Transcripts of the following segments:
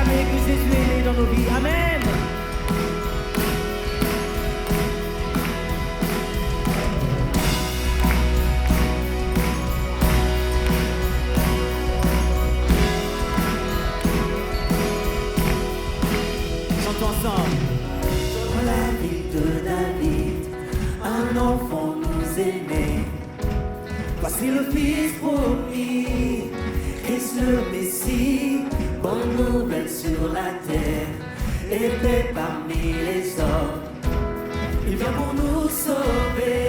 jamais que Jésus est né dans nos vies. Amen. Chantons ensemble. Dans la ville de David, un enfant nous est né. Voici le Fils promis, Christ le Messie, bonne nouvelle sur la terre, épais parmi les hommes. Il vient pour nous sauver,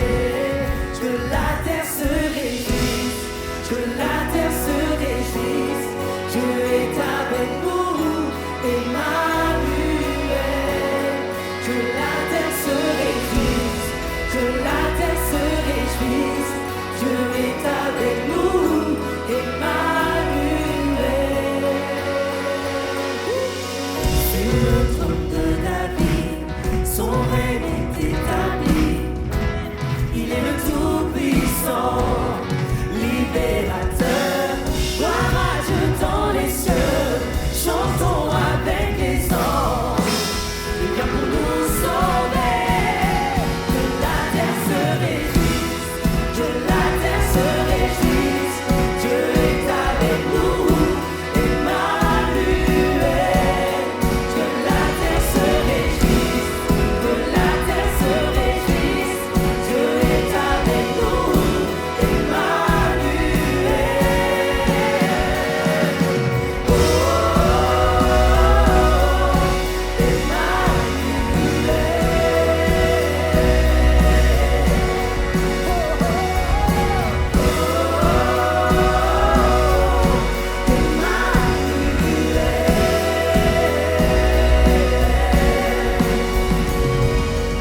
que la terre se réjouisse, que la terre se réjouisse. Dieu est avec nous, Emmanuel. Que la terre se réjouisse, que la terre se réjouisse. Dieu est avec nous, Emmanuel. Sur le trône de David, son règne est établi. Il est le Tout-Puissant, libérateur. Gloire à Dieu dans les cieux, chantons avec les anges. Il vient pour nous sauver, que la terre se réjouisse, que la terre se réjouisse. Dieu est avec nous, Emmanuel. Que la terre se réjouisse, que la terre se réjouisse. Dieu est avec nous, Emmanuel.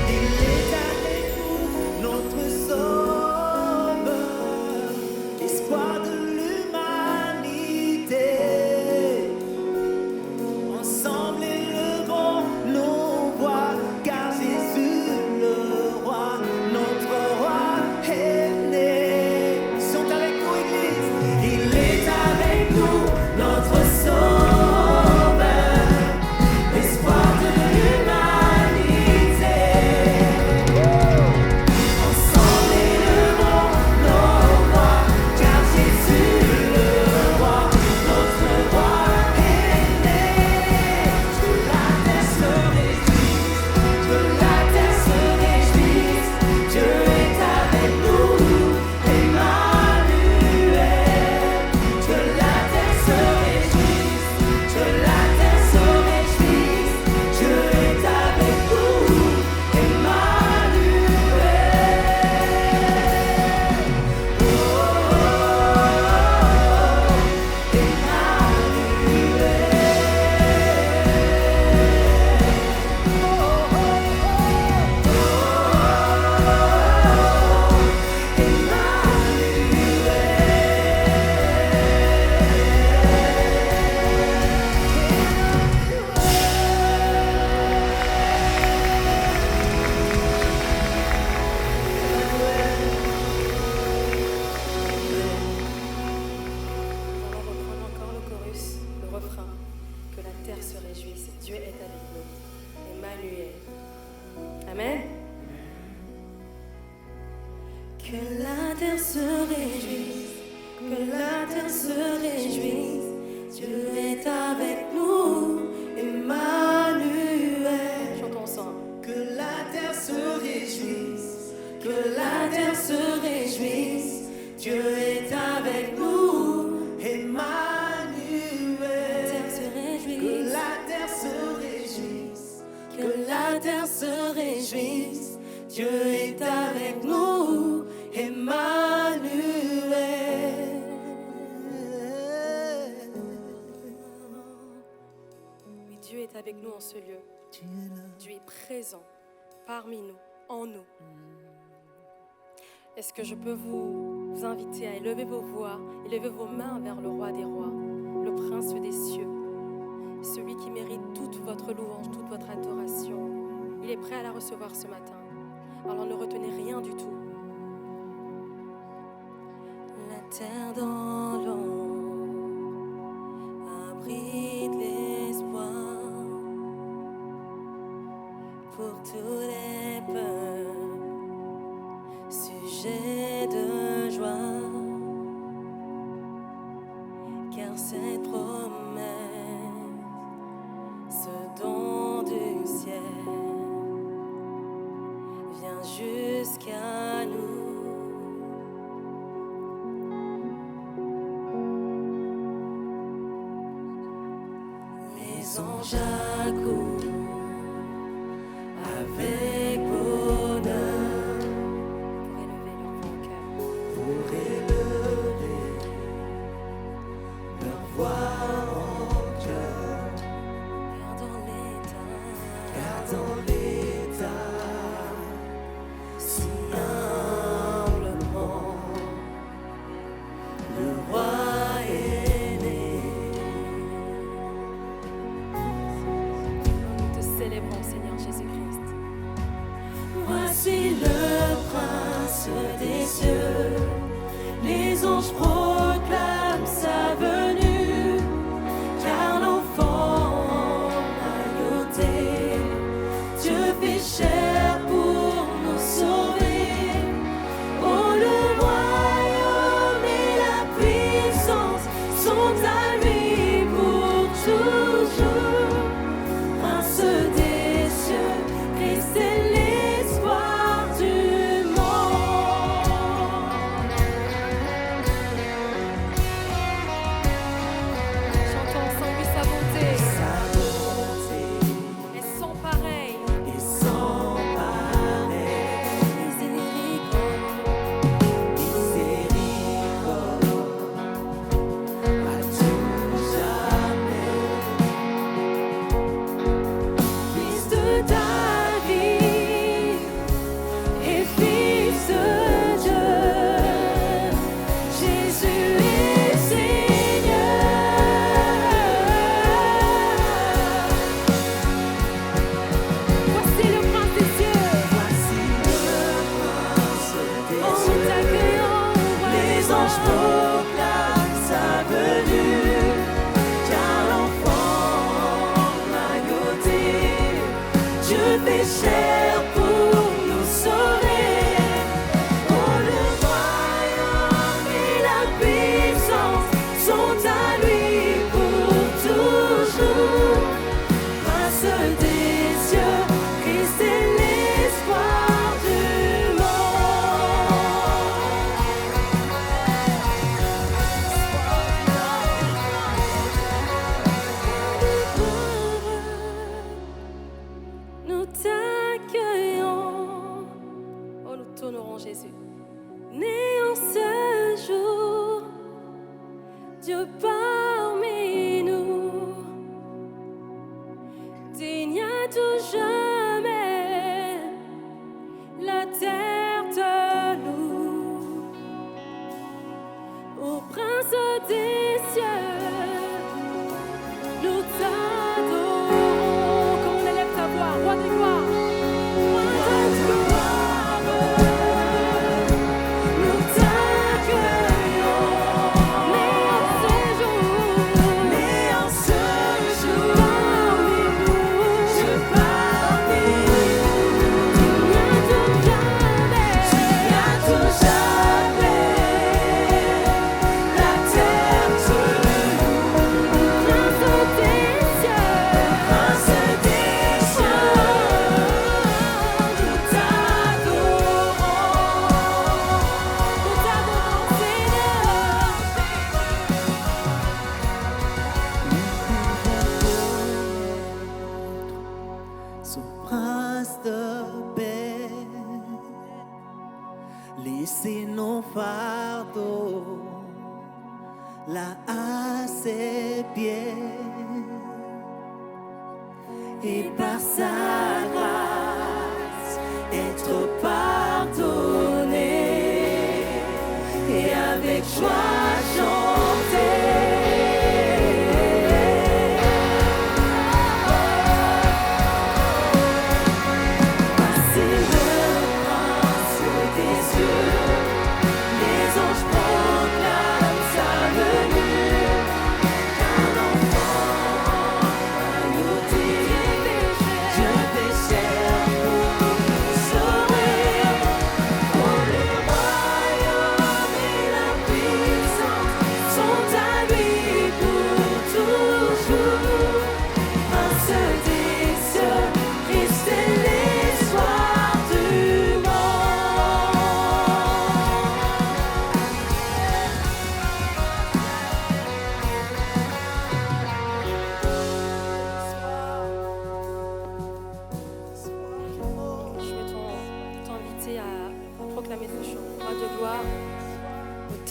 Il est avec nous, notre sauveur, l'espoir de l'humanité. Ensemble élevons nos voix, car Jésus le roi, notre roi est né. Ils sont avec nous, Église. Il est avec nous, notre sauveur, l'espoir de l'humanité. Ensemble élevons nos voix, car Jésus le roi, notre roi est né. Que la terre se réjouisse, que la terre se réjouisse. Dieu est avec nous, Emmanuel. Que la terre se réjouisse, que la terre se réjouisse. Dieu est avec nous, Emmanuel. On va reprendre encore le chorus, le refrain. Que la terre se réjouisse, Dieu est avec nous. Emmanuel. Amen. Que la terre se réjouisse, que la terre se réjouisse. Dieu est avec nous, Emmanuel. Chantons ensemble. Que la terre se réjouisse, que la terre se réjouisse. Dieu est avec nous, Emmanuel. Terre se réjouisse. Que la terre se réjouisse, que la terre se réjouisse. Dieu est avec nous, Emmanuel. Oui, Dieu est avec nous en ce lieu. Dieu est présent parmi nous, en nous. Est-ce que je peux vous inviter à élever vos voix, élever vos mains vers le roi des rois, le prince des cieux, celui qui mérite toute votre louange, toute votre adoration. Il est prêt à la recevoir ce matin. Alors ne retenez rien du tout. La terre dans l'ombre abrite l'espoir. pour tous les peuples, sujet de joie, car cette promesse, ce don du ciel, vient jusqu'à nous. Les anges accourent avec bonheur pour élever leur voix en cœur. Gardant l'état si humblement le roi est né. Nous te célébrons, Seigneur Jésus-Christ. Voici le prince des cieux, les anges proclament sa venue, car l'enfant naïoté, Dieu fait chair pour nous sauver. Oh, le royaume et la puissance sont à lui pour toujours. Prince des cieux, Christ est l'espoir du monde. Chantons sans lui sa bonté. Sa bonté est sans pareil. Et sans pareil. Miséricorde à tout jamais. Fils de David et fils de Dieu, Jésus est Seigneur. Voici le prince des cieux. Voici le prince des cieux. En nous t'accueillons, les anges proclament sa venue, car l'enfant naïoté, Dieu fait chair pour nous sauver. Oh, le royaume et la puissance sont à lui pour toujours. Prince des cieux, Christ est l'espoir du monde. Nous t'accueillons, oh nous t'honorons Jésus. Né en ce jour, Dieu parmi nous, digne à tout jamais, la terre te loue. Ô prince des cieux, nous t'adorons. Quand on élève ta voix, roi de gloire, roi de gloire, nous t'accueillons. Né en ce jour, parmi nous, Dieu parmi nous, digne à tout jamais, la terre te loue. Prince des cieux, nous t'adorons, Seigneur. Son prince de paix, laissez nos fardeaux là à ses pieds, et par sa grâce être pardonné, et avec joie chanter. Voici le prince des cieux, les anges proclament sa venue, car l'enfant naïoté, Dieu fait chair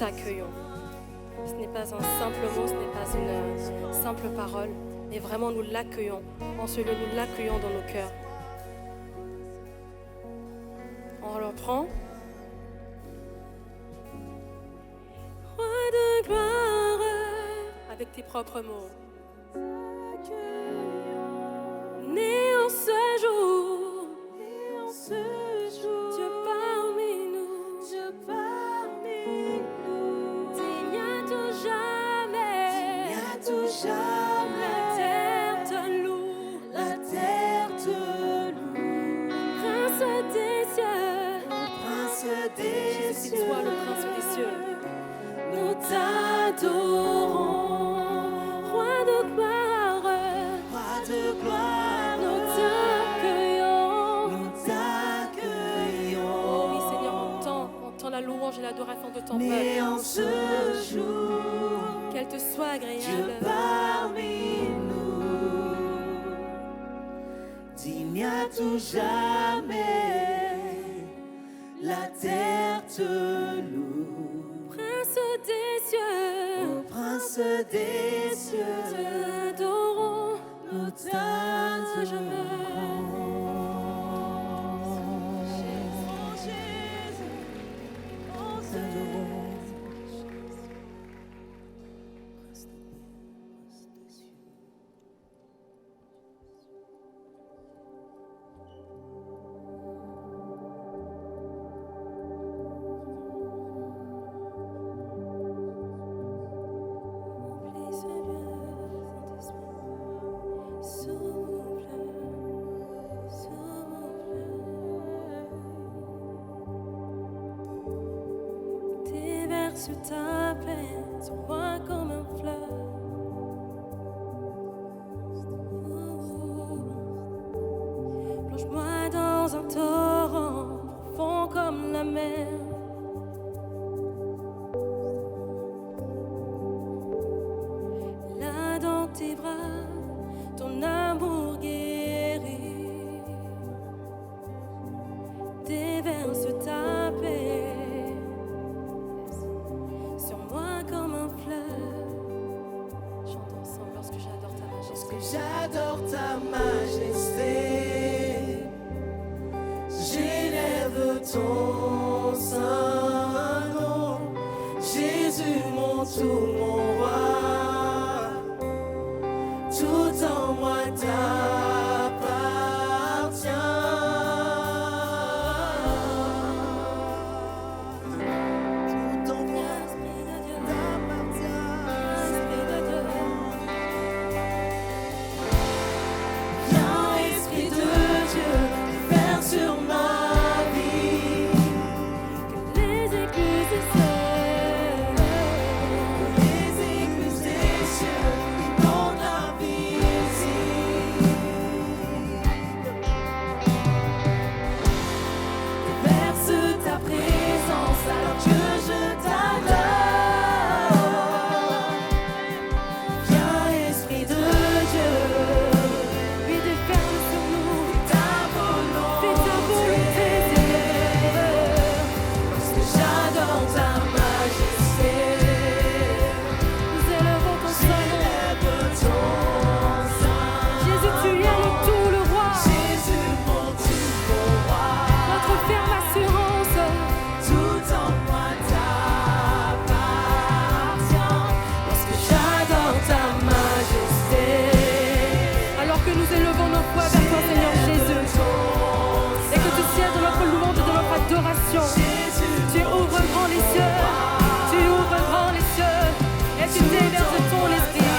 t'accueillons. Ce n'est pas un simple mot, ce n'est pas une simple parole, mais vraiment nous l'accueillons. En ce lieu, nous l'accueillons dans nos cœurs. On reprend. Roi de gloire, avec tes propres mots. Né en ce jour, Dieu parmi nous, digne à tout jamais, la terre te loue, Prince des cieux, Jésus, c'est toi le Prince des cieux. Nous t'adorons, Roi de gloire, nous t'accueillons. Oh oui Seigneur, entends la louange et l'adoration de ton Mais peuple. en ce jour, Qu'elle te soit Dieu agréable. parmi nous, digne à tout jamais, la terre te loue. Prince des cieux, Ô Prince des cieux, t'adorons, nous t'adorons. Déverse ta paix sur moi comme un fleuve. Plonge-moi dans un torrent profond comme la mer. Là dans tes bras, ton amour guérit. Déverse ta paix sur moi comme un fleuve. Chantons ensemble lorsque j'adore ta majesté. J'adore ta majesté, j'élève ton saint nom, Jésus mon tout, mon roi, tout en moi t'appartient. Tout en moi Esprit de Dieu, t'appartient. Esprit de Dieu, Viens, Esprit de Dieu, faire sur ma vie. que les écluses des cieux, Les écluses des cieux inondent la vie ici. Déverse ta présence alors que je t'adore. Viens, Esprit de Dieu, puis déferle sur nous. ta Fais ta volonté, Seigneur. parce que j'adore ta majesté. Nous élevons ton Saint nom. J'élève ton saint. Jésus, tu es le tout, le roi. Jésus, mon tout, mon roi. Notre ferme assurance. Tout en moi t'appartient. Parce que j'adore ta majesté. Alors que nous élevons nos voix vers toi, Seigneur Jésus, et que tu sièges dans notre louange et dans notre adoration, tu ouvres grand les cieux, tu ouvres grand les cieux, et tu déverses ton esprit.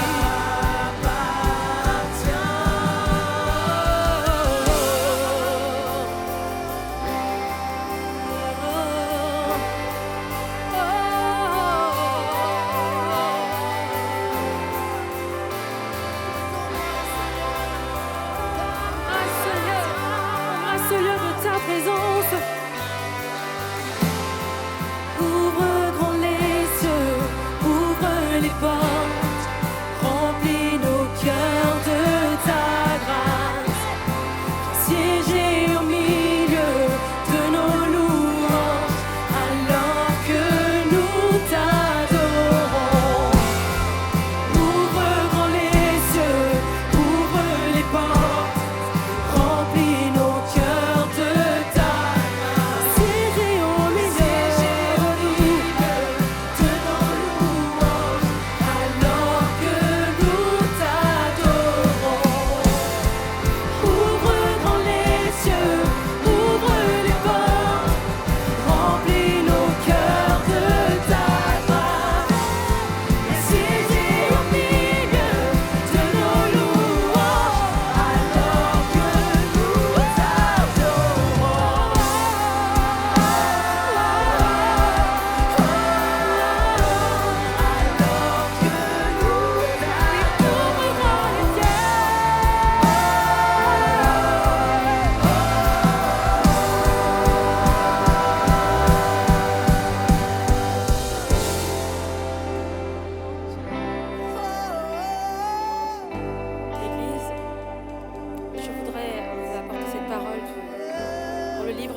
À ce lieu de ta présence,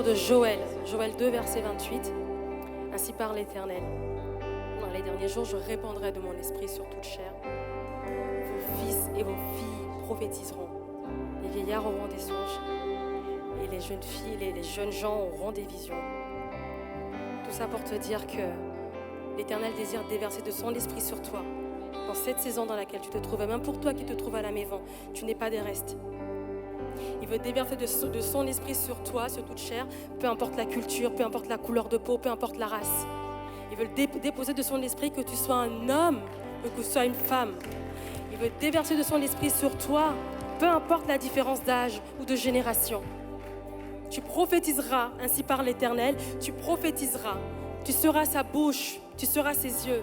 de Joël 2, verset 28. Ainsi parle l'Éternel. Dans les derniers jours, je répandrai de mon esprit sur toute chair. Vos fils et vos filles prophétiseront. Les vieillards auront des songes. Et les jeunes filles, les jeunes gens auront des visions. Tout ça pour te dire que l'Éternel désire déverser de son esprit sur toi. Dans cette saison dans laquelle tu te trouves, même pour toi qui te trouves à la maison, tu n'es pas des restes. Il veut déverser de son esprit sur toi, sur toute chair, peu importe la culture, peu importe la couleur de peau, peu importe la race. Il veut déposer de son esprit que tu sois un homme, que tu sois une femme. Il veut déverser de son esprit sur toi, peu importe la différence d'âge ou de génération. Tu prophétiseras, ainsi par l'Éternel, tu prophétiseras. Tu seras sa bouche, tu seras ses yeux.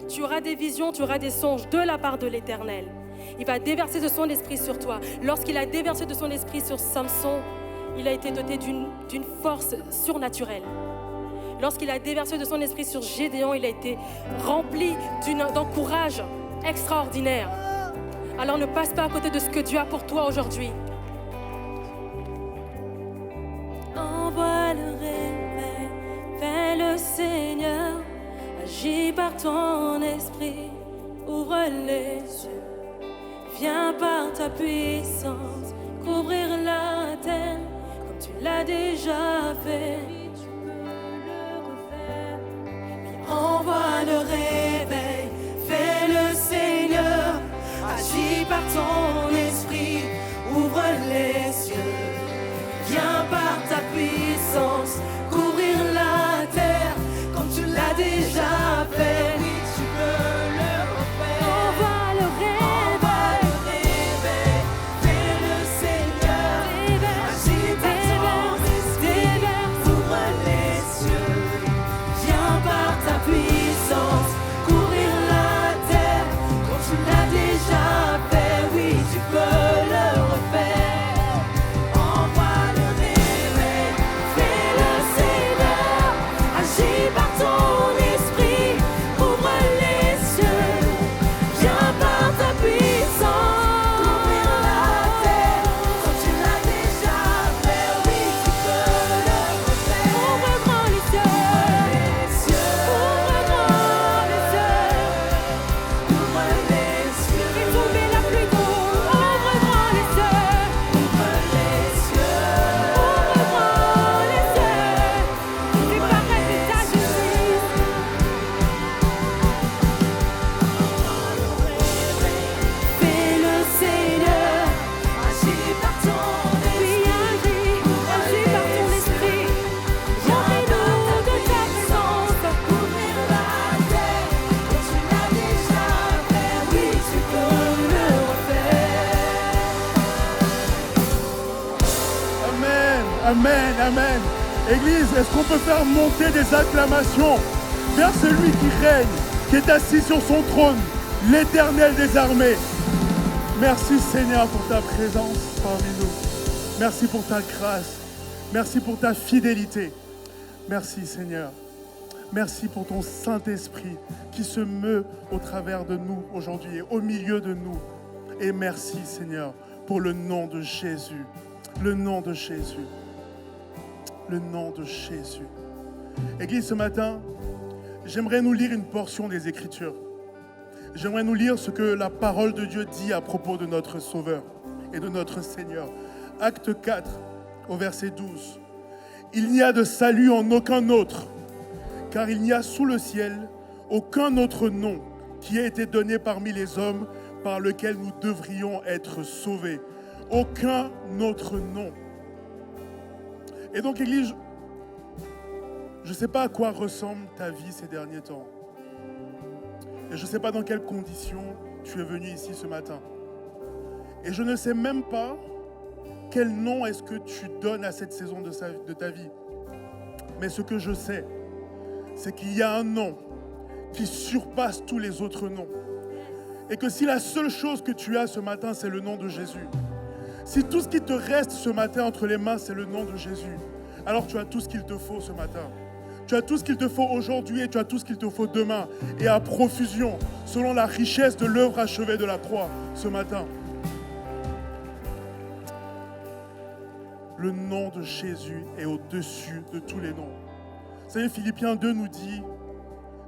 Tu auras des visions, tu auras des songes de la part de l'Éternel. Il va déverser de son esprit sur toi. Lorsqu'il a déversé de son esprit sur Samson, il a été doté d'une force surnaturelle. Lorsqu'il a déversé de son esprit sur Gédéon, il a été rempli d'un courage extraordinaire. Alors ne passe pas à côté de ce que Dieu a pour toi aujourd'hui. Envoie le réveil, fais le Seigneur, agis par ton esprit, ouvre les yeux, viens par ta puissance, couvrir la terre comme tu l'as déjà fait. Tu peux le refaire. Puis envoie le réveil, fais le Seigneur, agis par ton esprit, ouvre les yeux, viens par ta puissance, couvrir la terre comme tu l'as déjà fait. Oui, tu peux le refaire. Envoie le réveil, fais le Seigneur, agis par ton esprit, ouvre les yeux, viens par ta puissance, couvrir la terre comme tu l'as déjà fait. Oui, tu peux le refaire. Amen, amen. Église, est-ce qu'on peut faire monter des acclamations vers celui qui règne, qui est assis sur son trône, l'Éternel des armées. Merci Seigneur pour ta présence parmi nous. Merci pour ta grâce. Merci pour ta fidélité. Merci Seigneur. Merci pour ton Saint-Esprit qui se meut au travers de nous aujourd'hui et au milieu de nous. Et merci Seigneur pour le nom de Jésus. Le nom de Jésus. Le nom de Jésus. Église, ce matin, j'aimerais nous lire une portion des Écritures. J'aimerais nous lire ce que la parole de Dieu dit à propos de notre Sauveur et de notre Seigneur. Acte 4, au verset 12. Il n'y a de salut en aucun autre, car il n'y a sous le ciel aucun autre nom qui ait été donné parmi les hommes par lequel nous devrions être sauvés. Aucun autre nom. Et donc, Église, je ne sais pas à quoi ressemble ta vie ces derniers temps. Et je ne sais pas dans quelles conditions tu es venu ici ce matin. Et je ne sais même pas quel nom est-ce que tu donnes à cette saison de ta vie. Mais ce que je sais, c'est qu'il y a un nom qui surpasse tous les autres noms. Et que si la seule chose que tu as ce matin, c'est le nom de Jésus, si tout ce qui te reste ce matin entre les mains, c'est le nom de Jésus, alors tu as tout ce qu'il te faut ce matin. Tu as tout ce qu'il te faut aujourd'hui et tu as tout ce qu'il te faut demain. Et à profusion, selon la richesse de l'œuvre achevée de la croix ce matin. le nom de Jésus est au-dessus de tous les noms. Vous savez, Philippiens 2 nous dit,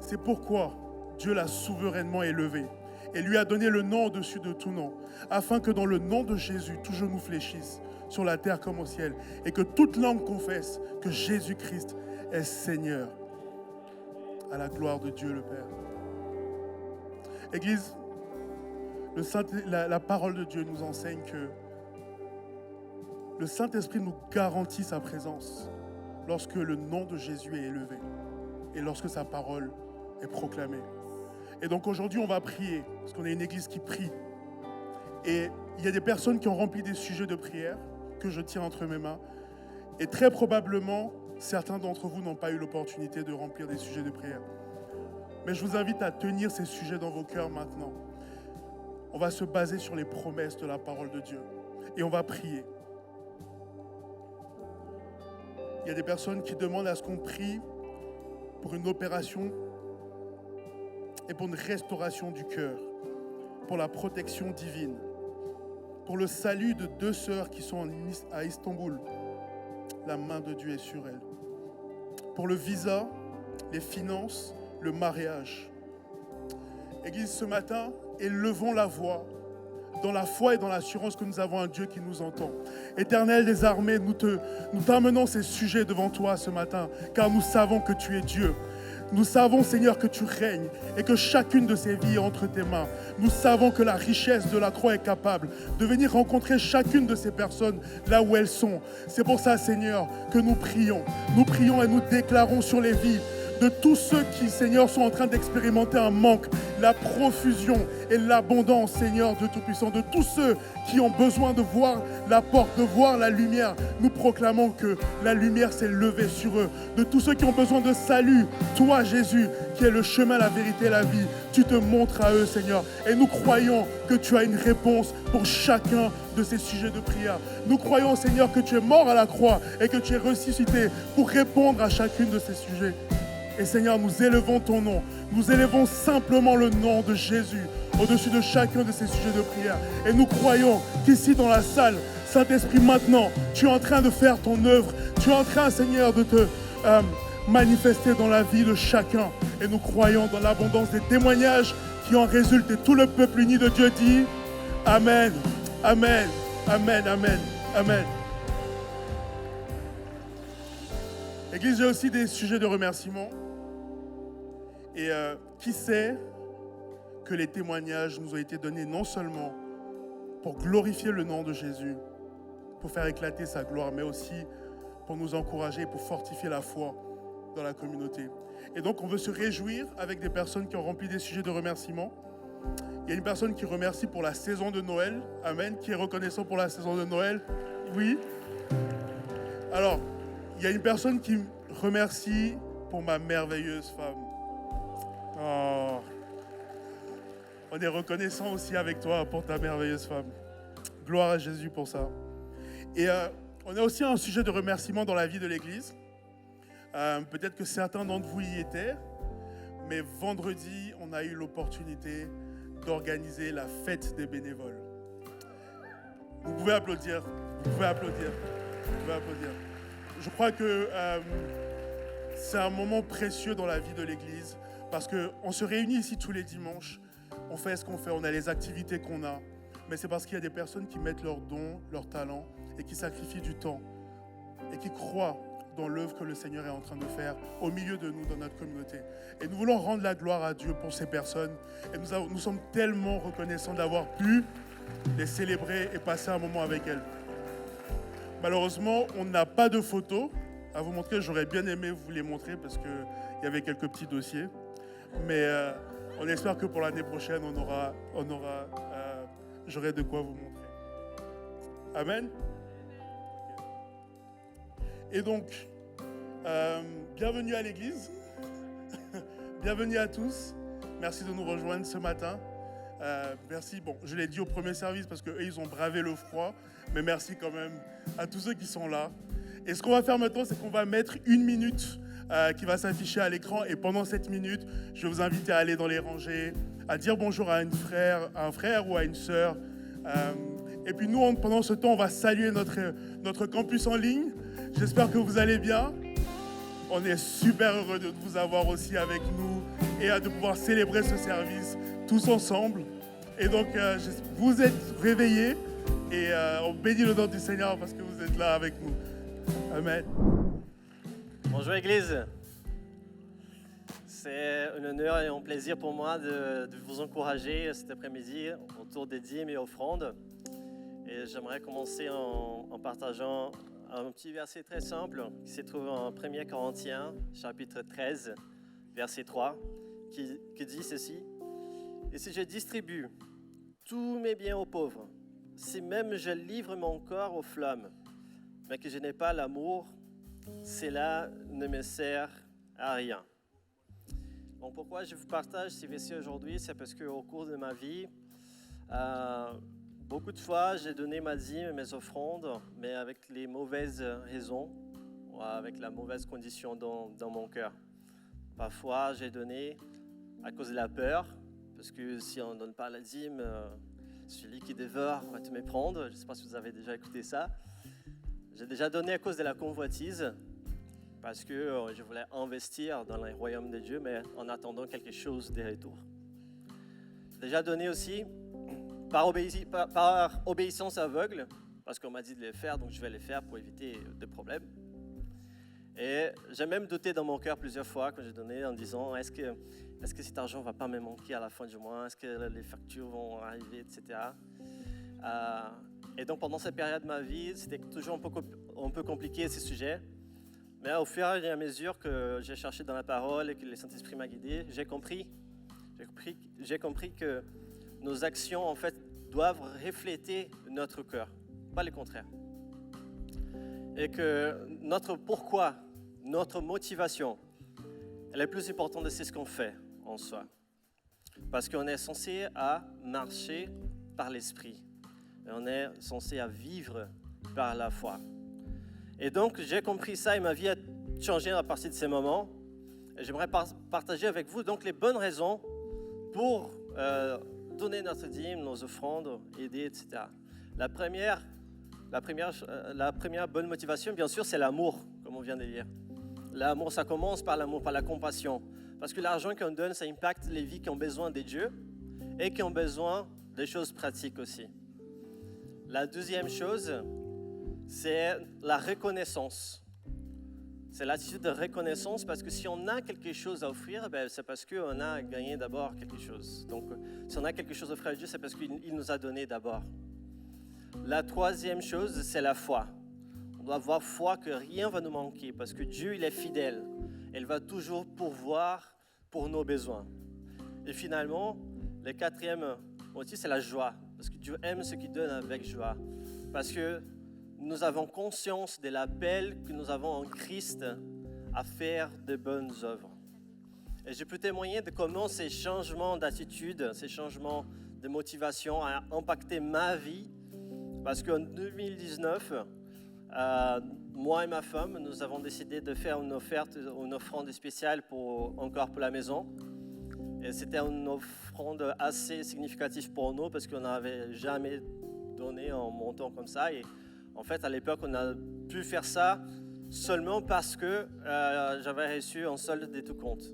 c'est pourquoi Dieu l'a souverainement élevé et lui a donné le nom au-dessus de tout nom, afin que dans le nom de Jésus, tout genou fléchisse, sur la terre comme au ciel, et que toute langue confesse que Jésus-Christ est Seigneur, à la gloire de Dieu le Père. Église, la parole de Dieu nous enseigne que le Saint-Esprit nous garantit sa présence lorsque le nom de Jésus est élevé et lorsque sa parole est proclamée. Et donc aujourd'hui, on va prier, parce qu'on est une église qui prie. Et il y a des personnes qui ont rempli des sujets de prière que je tiens entre mes mains. Et très probablement, certains d'entre vous n'ont pas eu l'opportunité de remplir des sujets de prière. Mais je vous invite à tenir ces sujets dans vos cœurs maintenant. On va se baser sur les promesses de la parole de Dieu. Et on va prier. Il y a des personnes qui demandent à ce qu'on prie pour une opération et pour une restauration du cœur, pour la protection divine, pour le salut de 2 sœurs qui sont à Istanbul. La main de Dieu est sur elles. Pour le visa, les finances, le mariage. Église, ce matin, élevons la voix dans la foi et dans l'assurance que nous avons un Dieu qui nous entend. Éternel des armées, nous t'amenons ces sujets devant toi ce matin, car nous savons que tu es Dieu. Nous savons, Seigneur, que tu règnes et que chacune de ces vies est entre tes mains. Nous savons que la richesse de la croix est capable de venir rencontrer chacune de ces personnes là où elles sont. C'est pour ça, Seigneur, que nous prions. Nous prions et nous déclarons sur les vies de tous ceux qui, Seigneur, sont en train d'expérimenter un manque, la profusion et l'abondance, Seigneur, Dieu Tout-Puissant, de tous ceux qui ont besoin de voir la porte, de voir la lumière. Nous proclamons que la lumière s'est levée sur eux. De tous ceux qui ont besoin de salut, toi, Jésus, qui est le chemin, la vérité et la vie, tu te montres à eux, Seigneur. Et nous croyons que tu as une réponse pour chacun de ces sujets de prière. Nous croyons, Seigneur, que tu es mort à la croix et que tu es ressuscité pour répondre à chacune de ces sujets. Et Seigneur, nous élevons ton nom. Nous élevons simplement le nom de Jésus au-dessus de chacun de ces sujets de prière. Et nous croyons qu'ici dans la salle, Saint-Esprit, maintenant, tu es en train de faire ton œuvre. Tu es en train, Seigneur, de te manifester dans la vie de chacun. Et nous croyons dans l'abondance des témoignages qui en résultent. Et tout le peuple uni de Dieu dit Amen, Amen, Amen, Amen, Amen. Église, j'ai aussi des sujets de remerciement. Et qui sait que les témoignages nous ont été donnés non seulement pour glorifier le nom de Jésus, pour faire éclater sa gloire, mais aussi pour nous encourager et pour fortifier la foi dans la communauté. Et donc, on veut se réjouir avec des personnes qui ont rempli des sujets de remerciement. Il y a une personne qui remercie pour la saison de Noël. Amen. Qui est reconnaissant pour la saison de Noël? Oui. Alors, il y a une personne qui me remercie pour ma merveilleuse femme. Oh. On est reconnaissant aussi avec toi pour ta merveilleuse femme. Gloire à Jésus pour ça. Et on a aussi un sujet de remerciement dans la vie de l'Église. Peut-être que certains d'entre vous y étaient, mais vendredi, on a eu l'opportunité d'organiser la fête des bénévoles. Vous pouvez applaudir, vous pouvez applaudir, vous pouvez applaudir. Je crois que c'est un moment précieux dans la vie de l'Église parce qu'on se réunit ici tous les dimanches, on fait ce qu'on fait, on a les activités qu'on a, mais c'est parce qu'il y a des personnes qui mettent leurs dons, leurs talents et qui sacrifient du temps et qui croient dans l'œuvre que le Seigneur est en train de faire au milieu de nous, dans notre communauté. Et nous voulons rendre la gloire à Dieu pour ces personnes. Et nous sommes tellement reconnaissants d'avoir pu les célébrer et passer un moment avec elles. Malheureusement, on n'a pas de photos à vous montrer. J'aurais bien aimé vous les montrer parce qu'il y avait quelques petits dossiers. Mais on espère que pour l'année prochaine, j'aurai de quoi vous montrer. Amen. Et donc, bienvenue à l'église, bienvenue à tous, merci de nous rejoindre ce matin, merci, bon, je l'ai dit au premier service parce qu'eux, ils ont bravé le froid, mais merci quand même à tous ceux qui sont là. Et ce qu'on va faire maintenant, c'est qu'on va mettre 1 minute qui va s'afficher à l'écran, et pendant cette minute, je vais vous inviter à aller dans les rangées, à dire bonjour à un frère ou à une sœur, Et puis nous, pendant ce temps, on va saluer notre campus en ligne. J'espère que vous allez bien. On est super heureux de vous avoir aussi avec nous et de pouvoir célébrer ce service tous ensemble. Et donc, vous êtes réveillés et on bénit le nom du Seigneur parce que vous êtes là avec nous. Amen. Bonjour Église. C'est un honneur et un plaisir pour moi de vous encourager cet après-midi autour des dîmes et offrandes. Et j'aimerais commencer en partageant un petit verset très simple qui se trouve en 1 Corinthiens, chapitre 13, verset 3, qui dit ceci. « Et si je distribue tous mes biens aux pauvres, si même je livre mon corps aux flammes, mais que je n'ai pas l'amour, cela ne me sert à rien. » Donc pourquoi je vous partage ces versets aujourd'hui, c'est parce qu'au cours de ma vie, beaucoup de fois, j'ai donné ma dîme et mes offrandes, mais avec les mauvaises raisons, ou avec la mauvaise condition dans mon cœur. Parfois, j'ai donné à cause de la peur, parce que si on ne donne pas la dîme, celui qui dévore va te méprendre. Je ne sais pas si vous avez déjà écouté ça. J'ai déjà donné à cause de la convoitise, parce que je voulais investir dans le royaume de Dieu, mais en attendant quelque chose de retour. J'ai déjà donné aussi par obéissance aveugle, parce qu'on m'a dit de les faire, donc je vais les faire pour éviter des problèmes. Et j'ai même douté dans mon cœur plusieurs fois quand j'ai donné en disant est-ce que cet argent ne va pas me manquer à la fin du mois, est-ce que les factures vont arriver, etc. Et donc pendant cette période de ma vie, c'était toujours un peu compliqué ces sujets. Mais au fur et à mesure que j'ai cherché dans la parole et que le Saint-Esprit m'a guidé, j'ai compris que nos actions, en fait, doivent refléter notre cœur, pas le contraire. Et que notre pourquoi, notre motivation, elle est plus importante de ce qu'on fait en soi. Parce qu'on est censé à marcher par l'esprit. Et on est censé à vivre par la foi. Et donc, j'ai compris ça et ma vie a changé à partir de ces moments. Et j'aimerais partager avec vous donc les bonnes raisons pour donner notre dîme, nos offrandes, aider, etc. La première bonne motivation, bien sûr, c'est l'amour, comme on vient de dire. L'amour, ça commence par l'amour, par la compassion. Parce que l'argent qu'on donne, ça impacte les vies qui ont besoin de Dieu et qui ont besoin des choses pratiques aussi. La deuxième chose, c'est la reconnaissance. C'est l'attitude de reconnaissance parce que si on a quelque chose à offrir, c'est parce qu'on a gagné d'abord quelque chose. Donc, si on a quelque chose à offrir à Dieu, c'est parce qu'il nous a donné d'abord. La troisième chose, c'est la foi. On doit avoir foi que rien ne va nous manquer parce que Dieu, il est fidèle. Il va toujours pourvoir pour nos besoins. Et finalement, le quatrième motif, c'est la joie. Parce que Dieu aime ceux qui donnent avec joie. Parce que nous avons conscience de l'appel que nous avons en Christ à faire de bonnes œuvres. Et je peux témoigner de comment ces changements d'attitude, ces changements de motivation ont impacté ma vie. Parce qu'en 2019, moi et ma femme, nous avons décidé de faire une offrande spéciale encore pour la maison. Et c'était une offrande assez significative pour nous parce qu'on n'avait jamais donné en montant comme ça. Et en fait, à l'époque, on a pu faire ça seulement parce que j'avais reçu un solde de tout compte.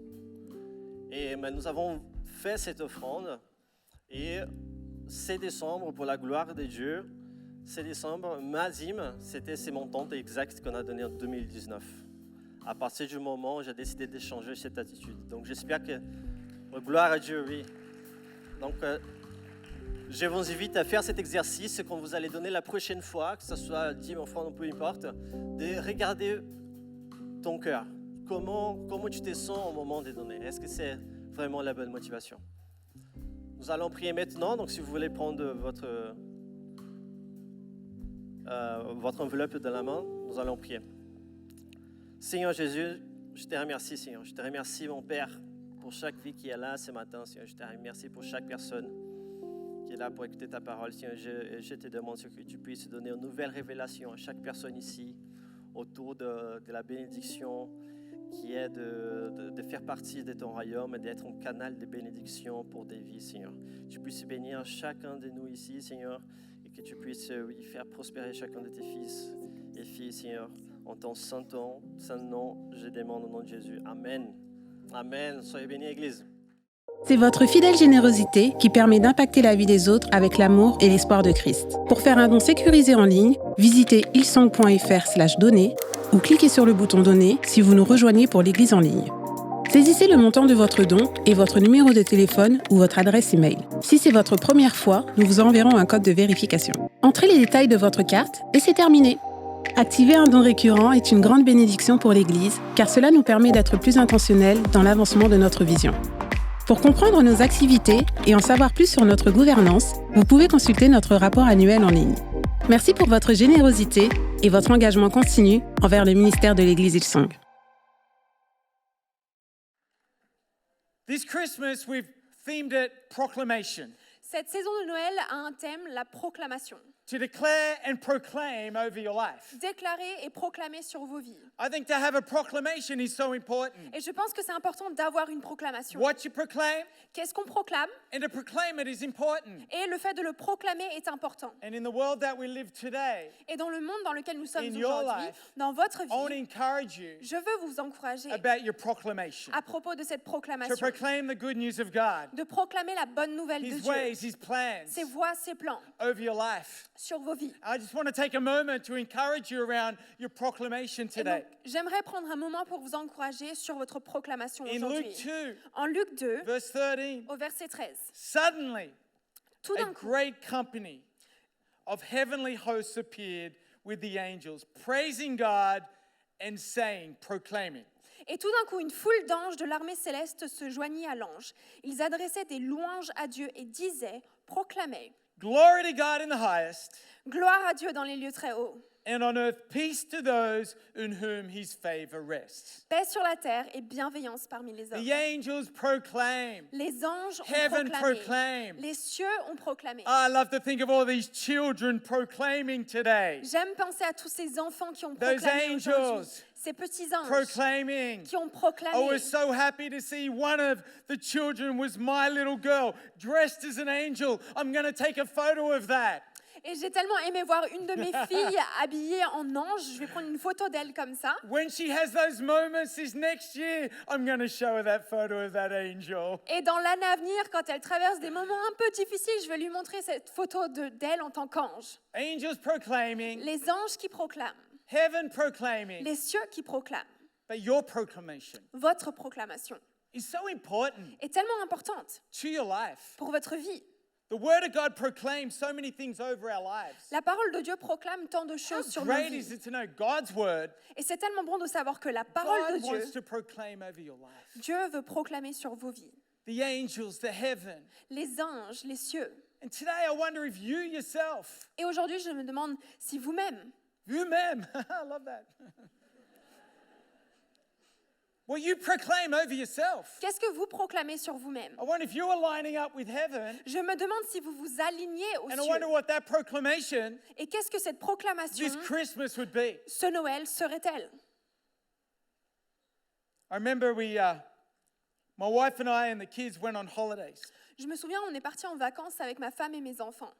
Et nous avons fait cette offrande et c'est décembre, pour la gloire de Dieu, c'est décembre, ma dîme, c'était ces montants exacts qu'on a donnés en 2019. À partir du moment où j'ai décidé de changer cette attitude. Donc j'espère que, gloire à Dieu, oui. Donc je vous invite à faire cet exercice quand vous allez donner la prochaine fois, que ce soit dîme, offrande, peu importe, de regarder ton cœur. Comment tu te sens au moment de donner? Est-ce que c'est vraiment la bonne motivation? Nous allons prier maintenant, donc si vous voulez prendre votre enveloppe dans la main, nous allons prier. Seigneur Jésus, je te remercie, Seigneur. Je te remercie, mon Père, pour chaque vie qui est là ce matin, Seigneur. Je te remercie pour chaque personne qui est là pour écouter ta parole, Seigneur. Je te demande, Seigneur, que tu puisses donner une nouvelle révélation à chaque personne ici autour de la bénédiction qui est de faire partie de ton royaume et d'être un canal de bénédiction pour des vies, Seigneur. Tu puisses bénir chacun de nous ici, Seigneur, et que tu puisses oui, faire prospérer chacun de tes fils et filles, Seigneur. En ton saint nom, je demande au nom de Jésus. Amen. Amen. Soyez bénis, Église. C'est votre fidèle générosité qui permet d'impacter la vie des autres avec l'amour et l'espoir de Christ. Pour faire un don sécurisé en ligne, visitez hillsong.fr/donner ou cliquez sur le bouton donner si vous nous rejoignez pour l'église en ligne. Saisissez le montant de votre don et votre numéro de téléphone ou votre adresse email. Si c'est votre première fois, nous vous enverrons un code de vérification. Entrez les détails de votre carte et c'est terminé. Activer un don récurrent est une grande bénédiction pour l'Église, car cela nous permet d'être plus intentionnels dans l'avancement de notre vision. Pour comprendre nos activités et en savoir plus sur notre gouvernance, vous pouvez consulter notre rapport annuel en ligne. Merci pour votre générosité et votre engagement continu envers le ministère de l'Église Hillsong. This Christmas, we've themed it Proclamation. Cette saison de Noël a un thème, la proclamation. To declare and proclaim over your life. Déclarer et proclamer sur vos vies. I think to have a proclamation is so important. Et je pense que c'est important d'avoir une proclamation. What you proclaim Qu'est-ce qu'on proclame? and to proclaim it is important. Et le fait de le proclamer est important. And in the world that we live today, Et dans le monde dans lequel nous sommes In your aujourd'hui, life, dans votre I want to vie, encourage you je veux vous encourager about your proclamation. à propos de cette To proclamation, proclaim the good news of God, de proclamer la bonne nouvelle de His Dieu, ways, His plans ses voies, ses plans over your life. sur vos vies. I just want to take a moment to encourage you around your proclamation Et donc, today. j'aimerais prendre un moment pour vous encourager sur votre proclamation In Luke aujourd'hui. 2, En Luc 2, verse 13, au verset 13, suddenly tout a d'un coup, great company of heavenly hosts appeared with the angels, praising God and saying, proclaiming. et tout d'un coup, une foule d'anges de l'armée céleste se joignit à l'ange. Ils adressaient des louanges à Dieu et disaient, proclamaient, Glory to God in the highest, gloire à Dieu dans les lieux très hauts, and on earth peace to those in whom his favor rests. paix sur la terre et bienveillance parmi les hommes. The angels proclaim. Les anges ont Heaven proclamé. proclaim. Les cieux ont proclamé. I love to think of all these children proclaiming today. J'aime penser à tous ces enfants qui ont Those proclamé aujourd'hui. angels Ces petits anges proclaiming. qui ont I proclamé. was so happy to see one of the children was my little girl dressed as an angel. I'm going to take a photo of that. Et j'ai tellement aimé voir une de mes filles habillée en ange. Je vais prendre une photo d'elle comme ça. When she has those moments this next year, I'm going to show her that photo of that angel. Et dans l'année à venir, quand elle traverse des moments un peu difficiles, je vais lui montrer cette photo d'elle en tant qu'ange. Angels proclaiming, Les anges qui proclament. heaven proclaiming, Les cieux qui proclament. but your proclamation Votre proclamation is so important est tellement importante to your life. pour votre vie. The Word of God proclaims so many things over our lives. La parole de Dieu proclame tant de How choses sur nos great is vies. it to know God's Word? Et c'est tellement bon de savoir que la parole de God wants Dieu, to proclaim over your life. Dieu veut proclamer sur vos vies. The angels, the heaven. Les anges, les cieux. And today I wonder if you yourself, Et aujourd'hui, je me demande si vous-même, I love that. What you proclaim over yourself. qu'est-ce que vous proclamez sur vous-même? I wonder if you are lining up with heaven, Je me demande si vous vous alignez aux and I cieux. wonder what that proclamation Et qu'est-ce que cette proclamation, this Christmas would be. ce Noël, serait-elle? I remember my wife and I and the kids went on holidays. Je me souviens, on est partis en vacances avec ma femme et mes enfants.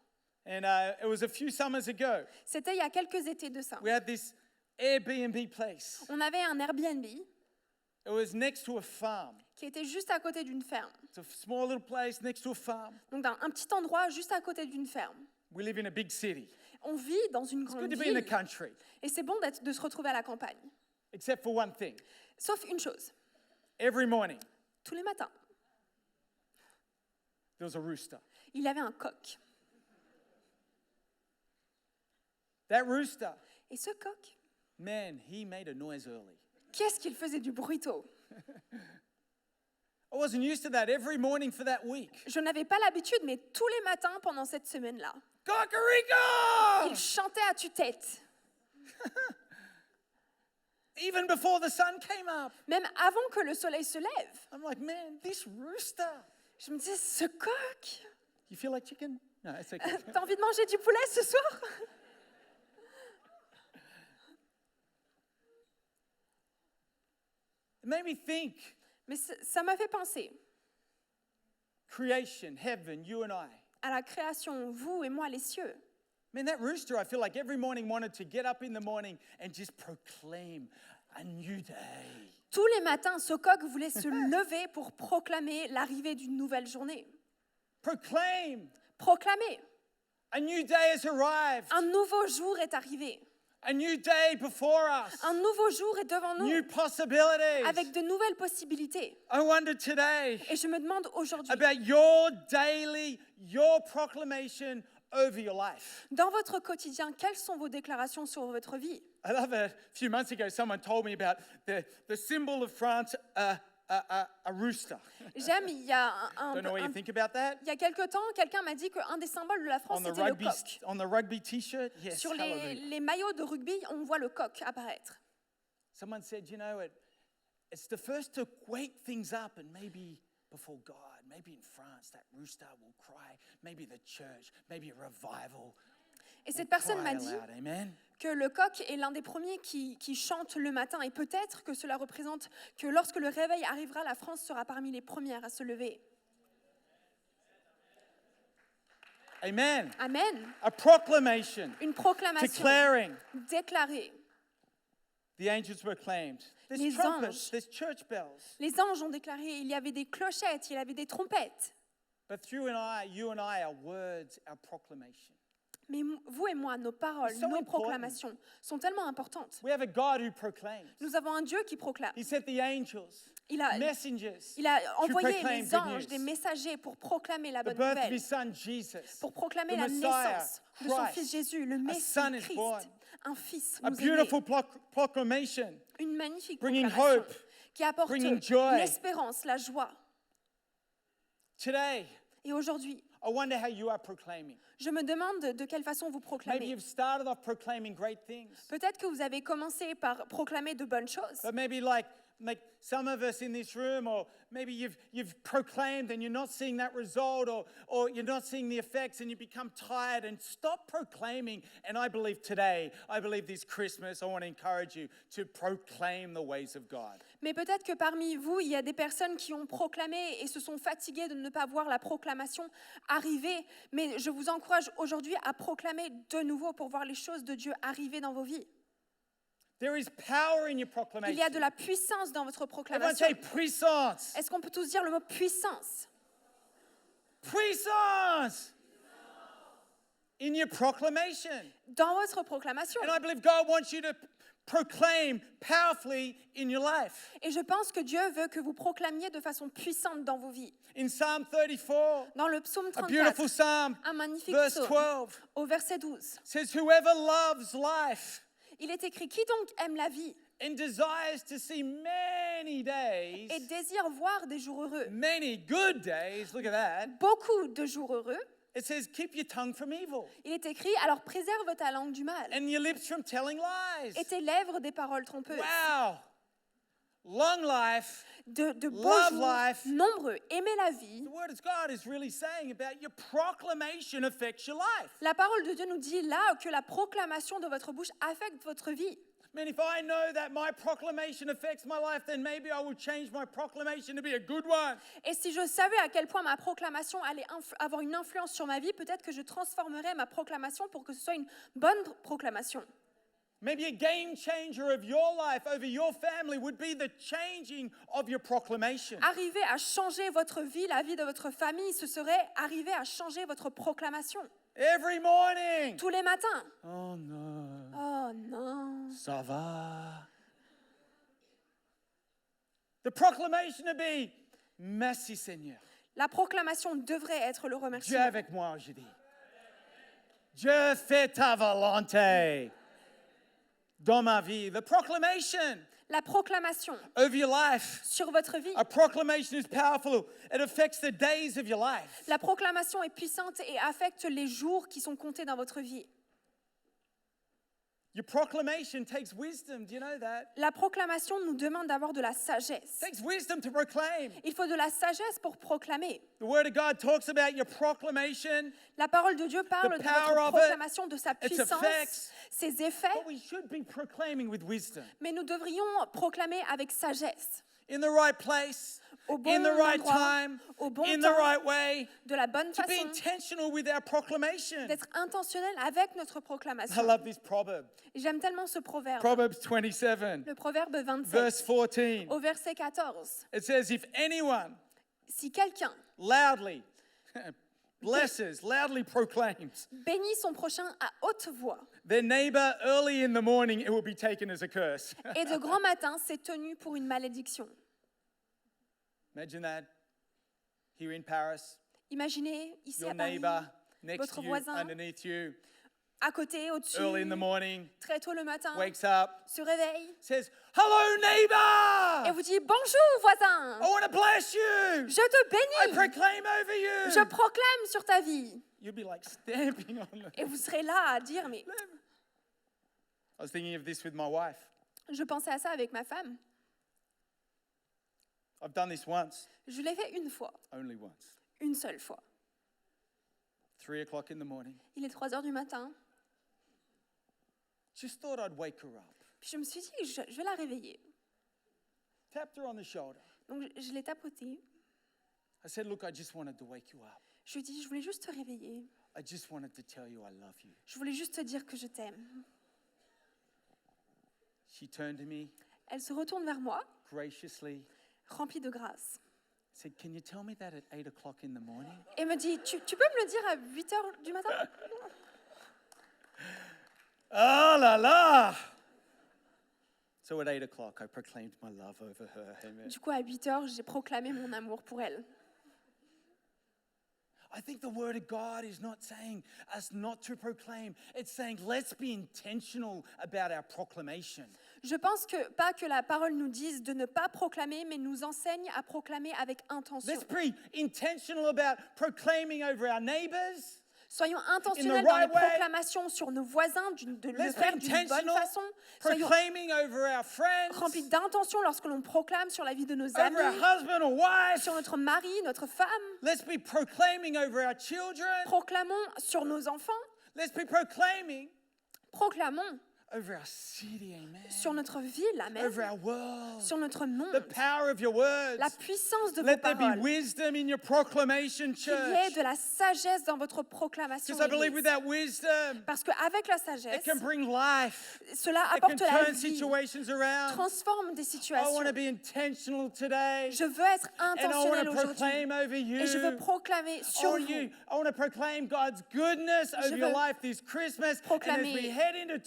And it was a few summers ago. C'était il y a quelques étés de ça. We had this Airbnb place. On avait un Airbnb It was next to a farm. qui était juste à côté d'une ferme. It's a small little place next to a farm. Donc un petit endroit juste à côté d'une ferme. We live in a big city. On vit dans une It's grande good to be in the ville country, et c'est bon de se retrouver à la campagne. except for one thing. Sauf une chose, Every morning, tous les matins, there was a rooster. il y avait un coq. That rooster, Et ce coq, man, he made a noise early. qu'est-ce qu'il faisait du bruit tôt? I wasn't used to that every morning for that week. Je n'avais pas l'habitude, mais tous les matins pendant cette semaine-là, Cocorico! il chantait à tue-tête. Even before the sun came up. Même avant que le soleil se lève. I'm like, man, this rooster. Je me disais, ce coq, You feel like chicken? No, it's okay. t'as envie de manger du poulet ce soir? It made me think. Mais ça m'a fait penser Creation, heaven, you and I. à la création, vous et moi, les cieux. Man, that rooster, I feel like every morning wanted to get up in the morning and just proclaim a new day. Tous les matins, ce coq voulait se lever pour proclamer l'arrivée d'une nouvelle journée. Proclaim, Proclamer, a new day has arrived. un nouveau jour est arrivé. A new day before us. Un nouveau jour est devant nous, New possibilities. avec de nouvelles possibilités. I wonder today Et je me demande aujourd'hui, about your proclamation over your life. dans votre quotidien, quelles sont vos déclarations sur votre vie? I love it. A few months ago, someone told me about the symbol of France, a rooster. J'aime, il y a Don't know what you think about that. il y a quelque temps, quelqu'un m'a dit qu'un des symboles de la France, c'était le coq. On the rugby t-shirt, yes. Sur hallelujah. les maillots de rugby, on voit le coq apparaître. Someone said, you know, it's the first to wake things up, and maybe before God, maybe in France, that rooster will cry. Maybe the church, maybe a revival. Et cette personne Cry m'a dit aloud, amen. que le coq est l'un des premiers qui chante le matin. Et peut-être que cela représente que lorsque le réveil arrivera, la France sera parmi les premières à se lever. Amen. Amen. A proclamation Une proclamation declaring. déclarée. The angels proclaimed. There's Les trumpets, anges. there's church bells. Les anges ont déclaré, il y avait des clochettes, il y avait des trompettes. But you and I, our words, our proclamation. Mais vous et moi, nos paroles, It's so nos important. proclamations sont tellement importantes. We have a God who proclaims. Nous avons un Dieu qui proclame. He sent the angels, Il a messengers, envoyé proclaim les good anges, news. des messagers pour proclamer la the bonne birth of nouvelle, his son Jesus. pour proclamer the la Messiah, naissance de son Christ. fils Jésus, le Messie, son is born. Christ. Un fils A nous est né. beautiful proclamation. Une magnifique bringing proclamation hope, qui apporte bringing joy. l'espérance, la joie. Today, Et aujourd'hui, I wonder how you are proclaiming. je me demande de quelle façon vous Maybe proclamez. you've started off proclaiming great things. Peut-être que vous avez commencé par proclamer de bonnes choses. But maybe like some of us in this room, or maybe you've proclaimed and you're not seeing that result, or you're not seeing the effects and you become tired, and stop proclaiming. And I believe this Christmas, I want to encourage you to proclaim the ways of God. Mais peut-être que parmi vous, il y a des personnes qui ont proclamé et se sont fatiguées de ne pas voir la proclamation arriver. Mais je vous encourage aujourd'hui à proclamer de nouveau pour voir les choses de Dieu arriver dans vos vies. There is power in your Il proclamation. y a de la puissance dans votre Everyone proclamation. say puissance. Est-ce qu'on peut tous dire le mot puissance? Puissance in your proclamation. Dans votre proclamation. And I believe God wants you to proclaim powerfully in your life. Et je pense que Dieu veut que vous proclamiez de façon puissante dans vos vies. In Psalm 34, Dans le psaume a beautiful 34, psalm, un magnifique verse psaume, 12, au verset 12, says, whoever loves life il est écrit « Qui donc aime la vie and desires to see many days, et désire voir des jours heureux, many good days, look at that, beaucoup de jours heureux ?» it says, keep your tongue from evil Il est écrit « Alors préserve ta langue du mal and your lips from telling lies. et tes lèvres des paroles trompeuses. Wow. Long life. De beaux Love jours life. nombreux, aimez la vie. The word of God is really saying about your proclamation affects your life. La parole de Dieu nous dit là que la proclamation de votre bouche affecte votre vie. Man, if I know that my proclamation affects my life, then maybe I will change my proclamation to be a good one. Et si je savais à quel point ma proclamation allait avoir une influence sur ma vie, peut-être que je transformerais ma proclamation pour que ce soit une bonne proclamation. Maybe a game changer of your life over your family would be the changing of your proclamation. Arriver à changer votre vie, la vie de votre famille, ce serait arriver à changer votre proclamation. Every morning. Tous les matins. Oh no. Oh non. Ça va. The proclamation to be, merci Seigneur. La proclamation devrait être le Dieu remerciement. avec moi aujourd'hui. Dieu fait ta volonté dans ma vie. The proclamation La proclamation over your life. sur votre vie. A proclamation is powerful. It affects the days of your life. La proclamation est puissante et affecte les jours qui sont comptés dans votre vie. Your proclamation takes wisdom. Do you know that? La proclamation nous demande d'avoir de la sagesse. It takes wisdom to proclaim. Il faut de la sagesse pour proclamer. The Word of God talks about your proclamation, La parole de Dieu parle The de power votre of it, proclamation, de sa its puissance, effects. ses effets, but we should be proclaiming with wisdom. mais nous devrions proclamer avec sagesse. in the right place, au bon in the right endroit, time, au bon in the temps, right way, de la bonne to be façon, intentional with our proclamation. d'être intentionnel avec notre I proclamation. love this proverb. J'aime tellement ce proverbe. Proverbs 27, Le proverbe 27, verse 14. au verset 14. It says, if anyone Si quelqu'un loudly blesses, loudly proclaims bénit son prochain à haute voix, their neighbor early in the morning, it will be taken as a curse. et de grand matin, c'est tenu pour une malédiction. Imagine that. Here in Paris, Imaginez, ici your à Paris, neighbor next votre to you, voisin, underneath you, à côté, au-dessus, early in the morning, très tôt le matin, wakes up, se réveille says, hello, et neighbor! vous dit « Bonjour, voisin, I want to bless you. je te I bénis, proclaim over you. je proclame sur ta vie. You'll be like stamping on them. » Et vous serez là à dire « Mais I was thinking of this with my wife. je pensais à ça avec ma femme. I've done this once, Je l'ai fait une fois, only once. une seule fois. 3 o'clock in the morning. Il est 3 heures du matin. Just thought I'd wake her up. Puis je me suis dit, je vais la réveiller. Tapped her on the shoulder. Donc je l'ai tapotée. I said, look, I just wanted to wake you up. Je lui ai dit, je voulais juste te réveiller. I just wanted to tell you I love you. Je voulais juste te dire que je t'aime. She turned to me Elle se retourne vers moi, graciously, remplie de grâce, said, can you tell me that at 8 o'clock in the morning? et me dit, tu peux me le dire à 8 heures du matin? Oh la la! So at 8 o'clock, I proclaimed my love over her. Amen. Du coup, à 8 heures, j'ai proclamé mon amour pour elle. I think the word of God is not saying us not to proclaim. It's saying let's be intentional about our proclamation. Je pense que, pas que la parole nous dise de ne pas proclamer, mais nous enseigne à proclamer avec intention. Let's be intentional about proclaiming over our neighbors. Soyons intentionnels In the dans les right way. proclamations sur nos voisins, de le Let's be faire d'une bonne intentional façon. Soyons proclaiming over our friends, remplis d'intention lorsque l'on proclame sur la vie de nos over our amis, husband or wife. sur notre mari, notre femme. Let's be proclaiming over our children. Proclamons sur nos enfants. Let's be proclaiming Proclamons over our city, amen. sur notre ville, amen. Over our world. Sur notre monde. The power of your words. La puissance de vos Let there be paroles. wisdom in your proclamation, Qu'il y ait church. de la sagesse dans votre proclamation. Because I believe with Église. that wisdom, Parce qu'avec la it sagesse, can bring life. cela It can apporte la turn vie, situations around. transforme des I situations. want to be intentional today. Je veux être And I want intentionnel to aujourd'hui. proclaim over you. Et je veux proclamer I sur want vous. I want to proclaim God's goodness over your veux life this Christmas. And as proclamer- we head into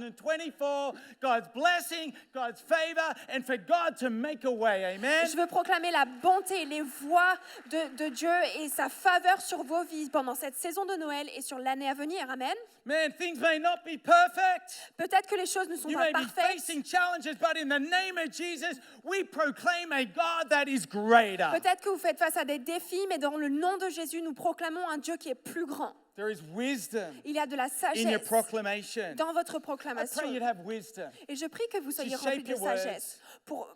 2024, God's blessing, God's favor, and for God to make a way. Amen. Je veux proclamer la bonté, les voies de Dieu et sa faveur sur vos vies pendant cette saison de Noël et sur l'année à venir. Amen. Man, things may not be perfect. Peut-être que les choses ne sont You pas may be parfaites. facing challenges, but in the name of Jesus, we proclaim a God that is greater. Peut-être que vous faites face à des défis, mais dans le nom de Jésus, nous proclamons un Dieu qui est plus grand. There is wisdom Il y a de la in your sagesse proclamation. dans votre I proclamation. pray you'd have wisdom Et je prie que vous soyez shape remplis de your words, sagesse pour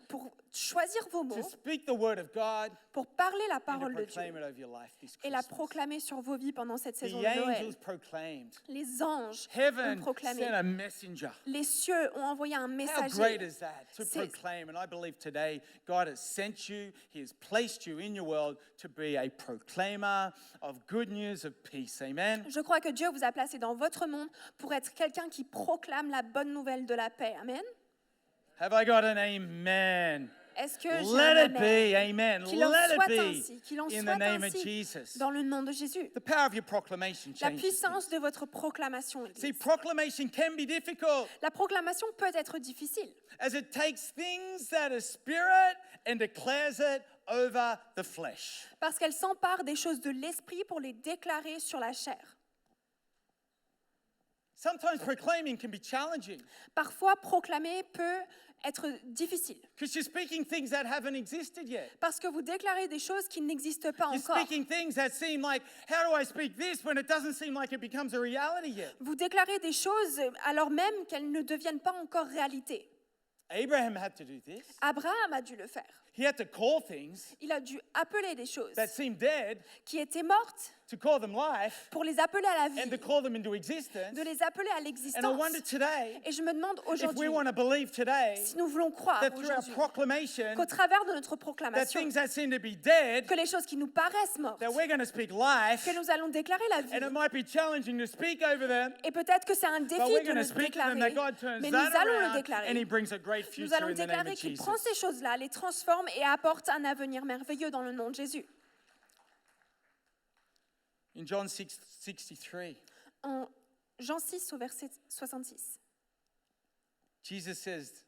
choisir vos to mots, speak the word of God, pour parler la and to parole de proclaim Dieu it over your life this et la Christmas. proclamer sur vos vies pendant cette saison The de Noël. angels proclaimed. Les anges ont Heaven proclamé. sent a messenger. Les cieux ont envoyé un How messager. great is that to C'est- proclaim? And I believe today God has sent you, He has placed you in your world to be a proclaimer of good news of peace. Amen. Je crois que Dieu vous a placé dans votre monde pour être quelqu'un qui proclame la bonne nouvelle de la paix. Amen. Have I got an amen? Est-ce que j'ai Let un it amen? be, amen. Qu'il en Let soit it ainsi, qu'il en be in soit the name of ainsi Jesus. dans le nom de Jésus. The power of your proclamation La changes. puissance de votre proclamation. Église. See, proclamation can be difficult La proclamation peut être difficile as it takes things that are spirit and declares it over the flesh. parce qu'elle s'empare des choses de l'esprit pour les déclarer sur la chair. Sometimes proclaiming can be challenging Parfois, proclamer peut être difficile because you're speaking things that haven't existed yet. parce que vous déclarez des choses qui n'existent pas You're encore. speaking things that seem like, how do I speak this when it doesn't seem like it becomes a reality yet? Vous déclarez des choses alors même qu'elles ne deviennent pas encore réalité. Abraham had to do this. Abraham a dû le faire. He had to call things Il a dû appeler des choses that seemed dead qui étaient mortes to call them life pour les appeler à la and to vie, call them into existence. de les appeler à And I l'existence. wonder today Et je me demande if we aujourd'hui, want to believe today si nous voulons croire that through our aujourd'hui proclamation qu'au travers de notre that proclamation, things that seem to be dead, que les choses qui nous paraissent mortes, that we're going to speak life, que nous allons déclarer la vie. and it might be challenging to speak over them, Et peut-être que c'est un but défi we're de going to le speak to them déclarer, that God turns mais nous that allons le around and He déclarer. brings a great Nous future allons in the name déclarer of qu'il prend Jesus. ces choses-là, les transforme et apporte un avenir merveilleux dans le nom de Jésus. In John 6:63, En Jean 6 au verset 66, Jesus says,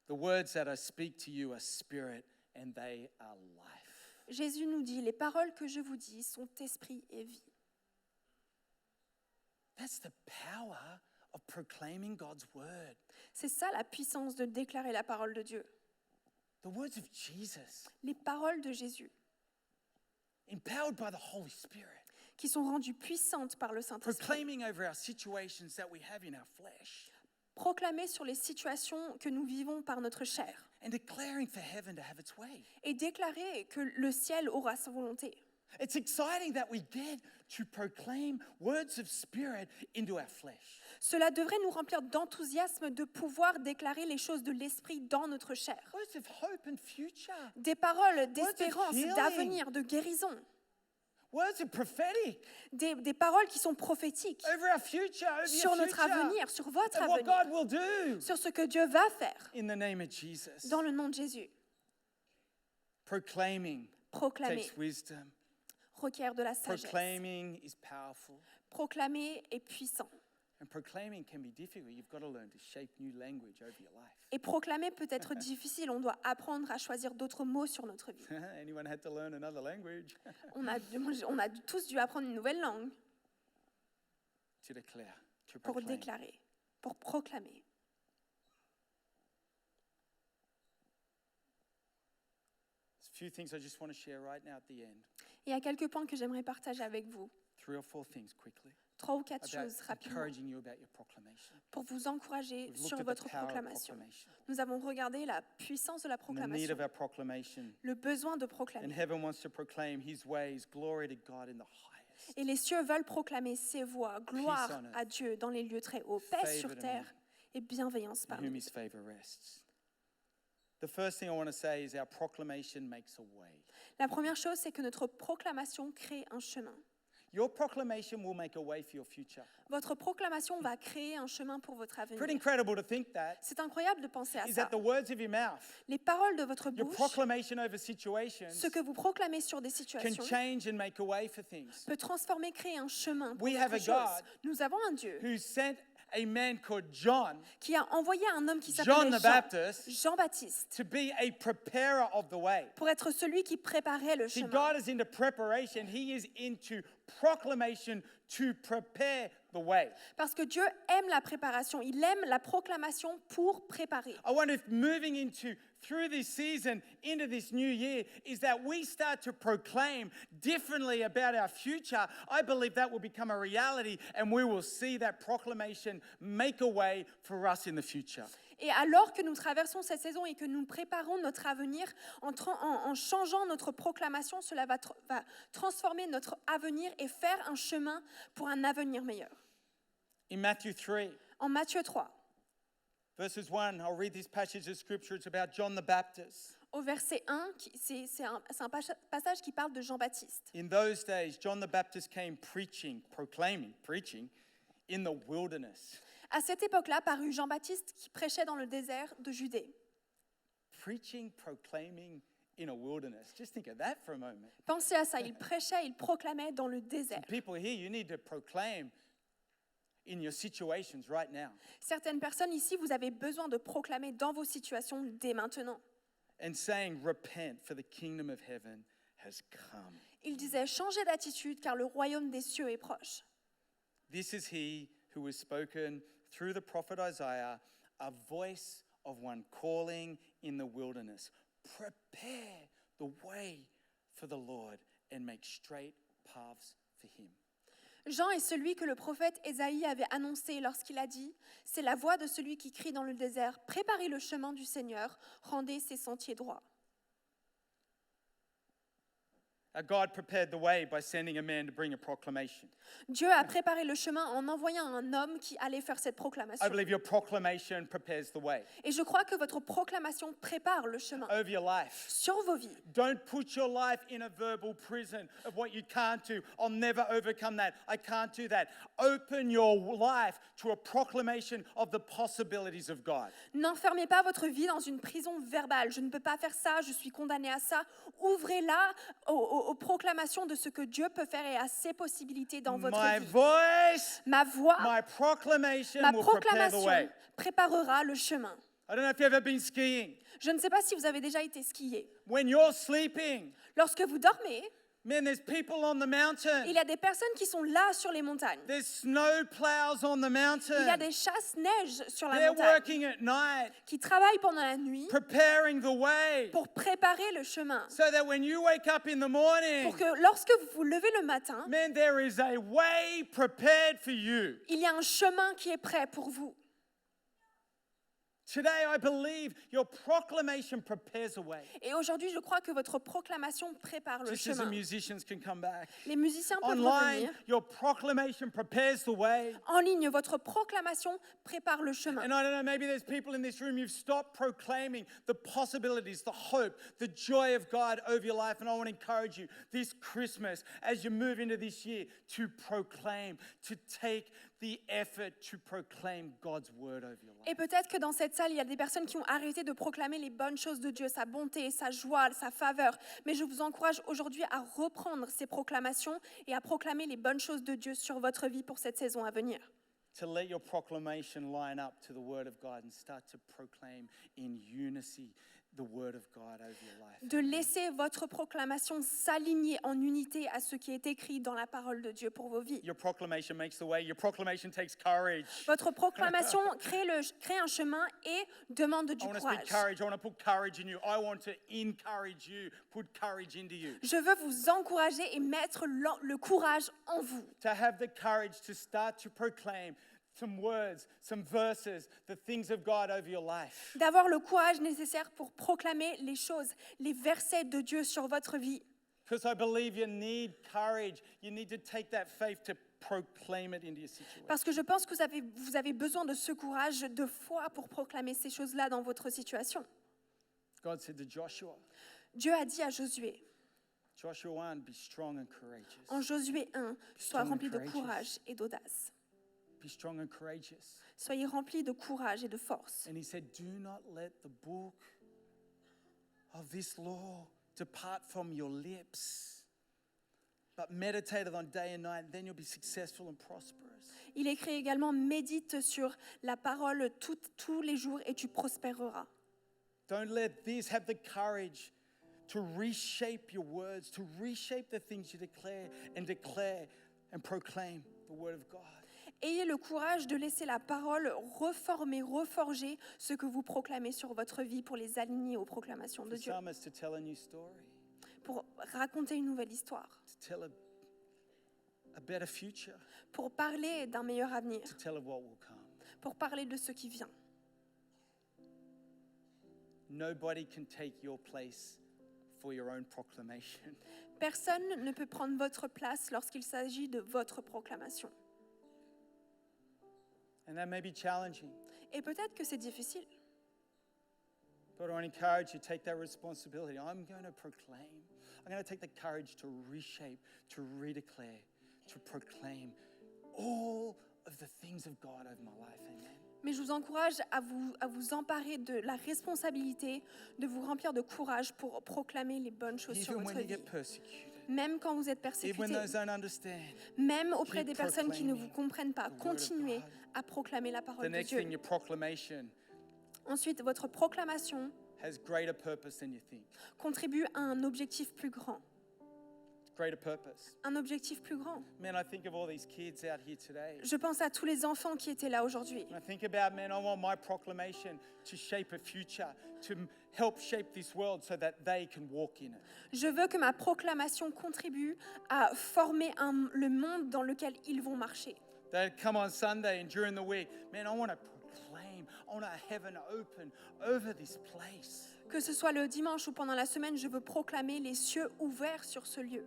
"The words that I speak to you are spirit and they are life." Jésus nous dit, les paroles que je vous dis sont esprit et vie. That's the power of proclaiming God's word. C'est ça la puissance de déclarer la parole de Dieu. The words of Jesus, Les paroles de Jésus, empowered by the Holy Spirit, qui sont rendues puissantes par le Saint-Esprit, proclaiming over our situations that we have in our flesh, proclamées sur les situations que nous vivons par notre chair, and declaring for heaven to have its way. et déclarer que le ciel aura sa volonté. It's exciting that we get to proclaim words of spirit into our flesh. Cela devrait nous remplir d'enthousiasme de pouvoir déclarer les choses de l'esprit dans notre chair. Words of hope and future. Des paroles d'espérance, healing. d'avenir, de guérison. Words of prophetic Des paroles qui sont prophétiques over our future, over sur your notre future, avenir, sur votre and what avenir, God will do sur ce que Dieu va faire in the name of Jesus. dans le nom de Jésus. Proclaiming Proclamer takes wisdom. requiert de la sagesse. Proclaiming is powerful. Proclamer est puissant. And proclaiming can be difficult. You've got to learn to shape new language over your life. Et proclamer peut être difficile. On doit apprendre à choisir d'autres mots sur notre vie. Anyone had to learn another language On a tous dû apprendre une nouvelle langue to declare, to pour proclaim. déclarer, pour proclamer. There's a few things I just want to share right now at the end. Il y a quelques points que j'aimerais partager avec vous. 3 or 4 things quickly 3 ou 4 about choses rapidement encouraging you about your proclamation. pour vous encourager We've looked sur at the votre power of proclamation. proclamation Nous avons regardé la puissance de la and the need proclamation, of our proclamation. le besoin de And proclamer. heaven wants to proclaim His ways. Glory to God in the highest. Et les cieux veulent proclamer ses voix, gloire on earth. à Dieu dans les lieux très hauts, paix Favor sur to terre et bienveillance In parmi whom nous. His favor rests. The first thing I want to say is our proclamation makes a way. La première chose, c'est que notre proclamation crée un chemin. Your proclamation will make a way for your future. Votre proclamation va créer un chemin pour votre Pretty avenir. incredible to think that. C'est incroyable de penser à Is ça. that the words of your mouth, Les paroles de votre your bouche, proclamation over situations, ce que vous proclamez sur des can situations, change and make a way for things. peut transformer, créer un chemin pour We have autre a chose. God Nous avons un Dieu Who sent a man called John, qui a envoyé un homme qui John s'appelait the Baptist, Jean-Baptiste, to be a preparer of the way. pour être celui qui préparait le See, chemin. God is into preparation. He is into proclamation to prepare the way. Parce que Dieu aime la préparation, il aime la proclamation pour préparer. I wonder if moving through this season, into this new year, is that we start to proclaim differently about our future. I believe that will become a reality and we will see that proclamation make a way for us in the future. Et alors que nous traversons cette saison et que nous préparons notre avenir, en changeant notre proclamation, cela va transformer notre avenir et faire un chemin pour un avenir meilleur. In Matthew 3, En Matthieu 3, verses 1, I'll read this passage of scripture. It's about John the Baptist. au verset 1, c'est un passage qui parle de Jean-Baptiste. In those days, John the Baptist came preaching in the wilderness. À cette époque-là, parut Jean-Baptiste qui prêchait dans le désert de Judée. Preaching, proclaiming in a wilderness. Just think of that for a moment. Pensez à ça, il prêchait, il proclamait dans le désert. People here, you need to proclaim in your situations right now. Certaines personnes ici, vous avez besoin de proclamer dans vos situations dès maintenant. And saying, repent, for the kingdom of heaven has come. Il disait, changez d'attitude car le royaume des cieux est proche. This is he who was spoken through the prophet Isaiah, a voice of one calling in the wilderness. Prepare the way for the Lord and make straight paths for him. Jean est celui que le prophète Ésaïe avait annoncé lorsqu'il a dit « C'est la voix de celui qui crie dans le désert, préparez le chemin du Seigneur, rendez ses sentiers droits. » God prepared the way by sending a man to bring a proclamation. Dieu a préparé le chemin en envoyant un homme qui allait faire cette I proclamation. believe your proclamation prepares the way Et je crois que votre proclamation prépare le chemin over your life. sur vos vies. Don't put your life in a verbal prison of what you can't do. I'll never overcome that. I can't do that. Open your life to a proclamation of the possibilities of God. N'enfermez pas votre vie dans une prison verbale. Je ne peux pas faire ça, je suis condamné à ça. Ouvrez-la aux proclamations de ce que Dieu peut faire et à ses possibilités dans votre My vie. voice, Ma voix, my proclamation ma will prepare the proclamation way. préparera le chemin. I don't know if you've ever been skiing. Je ne sais pas si vous avez déjà été skié. When you're sleeping, Lorsque vous dormez, man, there's people on the mountain. il y a des personnes qui sont là sur les montagnes. There's snow plows on the Il y a mountain. des chasse-neige sur la They're montagne working at night, qui travaillent pendant la nuit preparing the way, pour préparer le chemin. so that when you wake up in the morning, Pour que lorsque vous vous levez le matin, man, there is a way prepared for you. il y a un chemin qui est prêt pour vous. Today, I believe your proclamation prepares a way. Et aujourd'hui, je crois que votre proclamation prépare le Just as the chemin. musicians can come back. Les musiciens peuvent Online, revenir. your proclamation prepares the way. En ligne, votre proclamation prépare le chemin. And I don't know, maybe there's people in this room, you've stopped proclaiming the possibilities, the hope, the joy of God over your life. And I want to encourage you this Christmas, as you move into this year, to proclaim, to take the effort to proclaim God's word over your life. Et peut-être que dans cette salle, il y a des personnes qui ont arrêté de proclamer les bonnes choses de Dieu, sa bonté, sa joie, sa faveur. Mais je vous encourage aujourd'hui à reprendre ces proclamations et à proclamer les bonnes choses de Dieu sur votre vie pour cette saison à venir. To let your proclamation line up to the word of God and start to proclaim in unity the word of God over your life. De laisser votre proclamation s'aligner en unité à ce qui est écrit dans la parole de Dieu pour vos vies. Your proclamation makes the way. Your proclamation takes courage. Votre proclamation crée un chemin et demande du I want to speak courage. courage. I want to put courage in you. I want to encourage you, put courage into you. Je veux vous encourager et mettre le courage en vous. To have the courage to start to proclaim some words, some verses, the things of God over your life. D'avoir le courage nécessaire pour proclamer les choses, les versets de Dieu sur votre vie. Because I believe you need courage. You need to take that faith to proclaim it into your situation. Parce que je pense que vous avez besoin de ce courage, de foi pour proclamer ces choses-là dans votre situation. God said to Joshua, Dieu a dit à Josué, Joshua 1, be strong and courageous. en Josué 1, sois strong and rempli de courageous. courage et d'audace. Be strong and courageous. Soyez remplis de courage et de force. And he said, do not let the book of this law depart from your lips, but meditate it on day and night, then you'll be successful and prosperous. Il écrit également, médite sur la parole tous les jours et tu prospéreras. Don't let this, have the courage to reshape your words, to reshape the things you declare and proclaim the word of God. Ayez le courage de laisser la parole reformer, reforger ce que vous proclamez sur votre vie pour les aligner aux proclamations de The Dieu, psalmist to tell a new story, pour raconter une nouvelle histoire, to tell a better future, pour parler d'un meilleur avenir, to tell of what will come. pour parler de ce qui vient. Nobody can take your place for your own proclamation. Personne ne peut prendre votre place lorsqu'il s'agit de votre proclamation. And that may be challenging. Et peut-être que c'est difficile, But I want to encourage you to take that responsibility. I'm going to proclaim. I'm going to take the courage to reshape, to redeclare, to proclaim all of the things of God over my life. Amen. mais je vous encourage à vous emparer de la responsabilité de vous remplir de courage pour proclamer les bonnes choses sur Even votre when you vie. get persecuted, Même quand vous êtes even when persécuté, those don't understand, même auprès keep des personnes qui ne proclaiming vous comprennent pas, the word of continuez God. à proclamer la the parole de next Dieu. thing, your proclamation Ensuite, votre proclamation has greater purpose than you think. contribue à un objectif plus grand. Greater purpose. Un objectif plus grand. Man, I think of all these kids out here today. Je pense à tous les enfants qui étaient là aujourd'hui. And I think about, man, I want my proclamation to shape a future, to help shape this world so that they can walk in it. Je veux que ma proclamation contribue à former le monde dans lequel ils vont marcher. They come on Sunday and during the week, man, I want to proclaim. I want a heaven open over this place. Que ce soit le dimanche ou pendant la semaine, je veux proclamer les cieux ouverts sur ce lieu.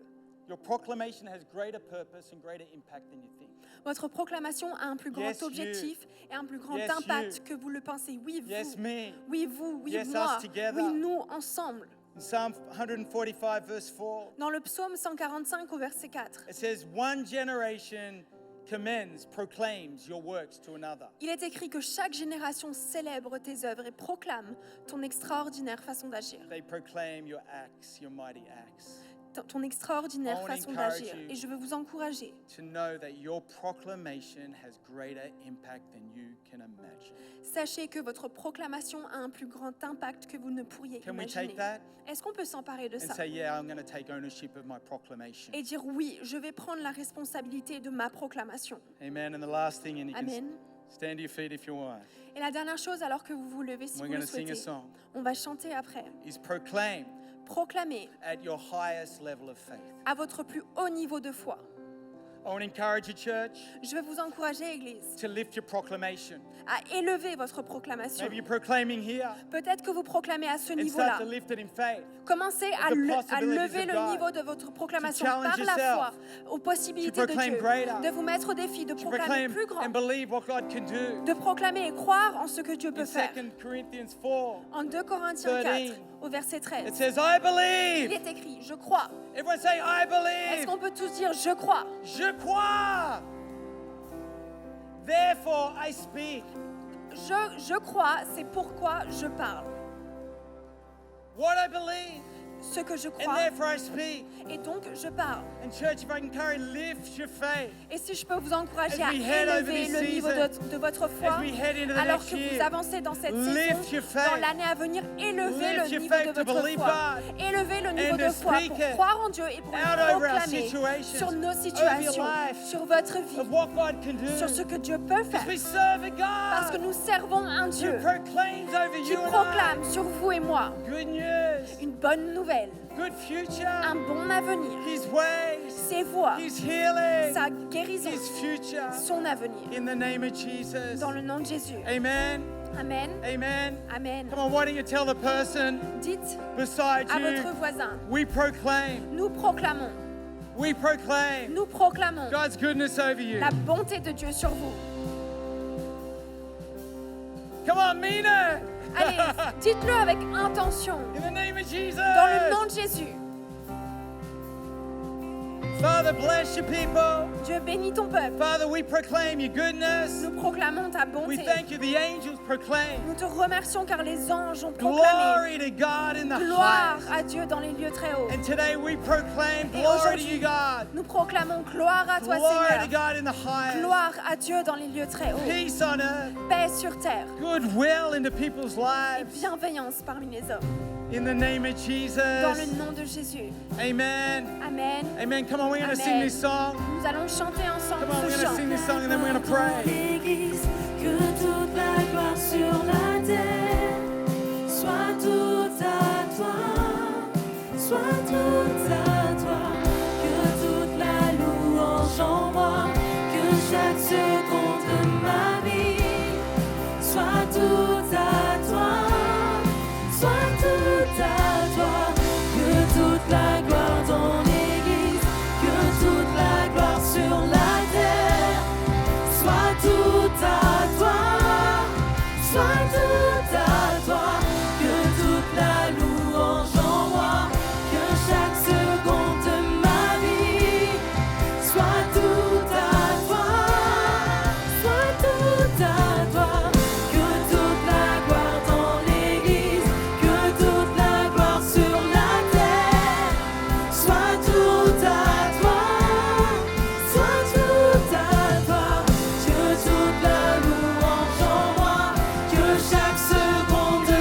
Your proclamation has greater purpose and greater impact than you think. Votre proclamation a un plus grand Yes, you. objectif et un plus grand Yes, impact you. que vous le pensez. Oui, vous. Yes, me. Oui, vous. Oui, Yes, moi. us together. Oui, nous, ensemble. In Psalm 145, verse 4, Dans le psaume 145 au verset 4, it says, one generation commends, proclaims your works to another. il est écrit que chaque génération célèbre tes œuvres et proclame ton extraordinaire façon d'agir. They proclaim your acts, your mighty acts. Ton extraordinaire I wanna façon encourage d'agir. you. Et je veux vous encourager To know that your proclamation has greater impact than you can imagine. Sachez que votre proclamation a un plus grand impact que vous ne pourriez Can we imaginer. take that Est-ce qu'on peut s'emparer de and ça say, yeah, I'm going to take ownership of my proclamation? et dire oui, je vais prendre la responsabilité de ma proclamation. Amen. And the last thing, and you can Amen. stand to your feet if you want, Et la dernière chose, alors que vous vous levez, si we're vous going le to sing a souhaitez, song, on va chanter après. is proclaim Proclamez at your highest level of faith. à votre plus haut niveau de foi. I want to encourage you, church, Je vais vous encourager, Église, to lift your proclamation. à élever votre proclamation. Maybe you're proclaiming here Peut-être que vous proclamez à ce and niveau-là. start to lift it in faith. Commencez à, the à possibilities lever of le God. niveau de votre proclamation To challenge par la yourself. foi aux possibilités de proclaim Dieu, greater. de vous mettre au défi, de To proclamer proclaim plus grand, and believe what God can do. de proclamer et croire en ce que Dieu peut In faire. 2 Corinthians 4, En 2 Corinthiens 13, 4, au verset it 13, says, I il believe. est écrit, je crois. Everyone say, I Est-ce believe. qu'on peut tous dire, je crois? Je crois. Therefore I speak. Je crois, c'est pourquoi je parle. What I believe. Ce que je And crois, therefore I speak. et donc je parle. And church, if I can carry, lift your faith. Et si je peux vous encourager As à we head over élever this le niveau season, de votre foi, As we head into the alors next que vous year, avancez dans cette lift saison, your faith. dans l'année à venir, élevez Lift le your niveau faith de to votre believe foi. God Élevez le niveau and de to foi speak pour it croire en Dieu et pour out le over our proclamer situations, sur nos over situations, your life, sur votre vie, of what God can do. sur ce que Dieu peut faire. We serve a Parce que God nous servons un who Dieu proclaims over qui you and proclame sur vous et moi I good news, une bonne nouvelle, good future, un bon avenir, His ways, ses voies, His healing, sa guérison, His future. son avenir. In the name of Jesus. Dans le nom de Jésus. Amen. Amen. Amen. Amen. Come on, why don't you tell the person Dites beside à you, votre voisin, we proclaim, nous proclamons, God's goodness over you. la bonté de Dieu sur vous. Come on, mean it. Allez, dites-le avec intention, In the name of Jesus. dans le nom de Jésus. Father, bless your people. Dieu bénit ton peuple. Father, we proclaim your goodness. Nous proclamons ta We bonté. thank you. The angels proclaim. Nous te remercions car les anges ont proclamé Glory to God in the gloire highest. à Dieu dans les lieux très hauts. And today we proclaim Et glory to aujourd'hui, you, God. nous proclamons gloire à toi, Glory to Seigneur. God in the highest. Gloire à Dieu dans les lieux très hauts. Peace on earth. Paix sur terre Goodwill into people's et lives. bienveillance parmi les hommes. In the name of Jesus. Dans le nom de Jésus. Amen. Amen. Amen. Come on, we're going to sing Amen. this song. Nous allons chanter ensemble Come on, we're ce going to chant. sing this song and then we're going to pray. L'Église, que toute la gloire sur la terre soit toute à toi, soit toute à toi, que toute la louange en moi, que chaque seconde de ma vie soit toute à toi, soit toute à toi, que toute la gloire dans l'Église, que toute la gloire sur la terre soit tout à toi, soit tout à toi, que toute la louange en moi, que chaque seconde de ma vie soit tout à toi, soit tout à toi, que toute la gloire dans l'Église, que toute la gloire sur la terre soit tout à toi, soit tout à toi, que toute la louange en moi, que chaque seconde de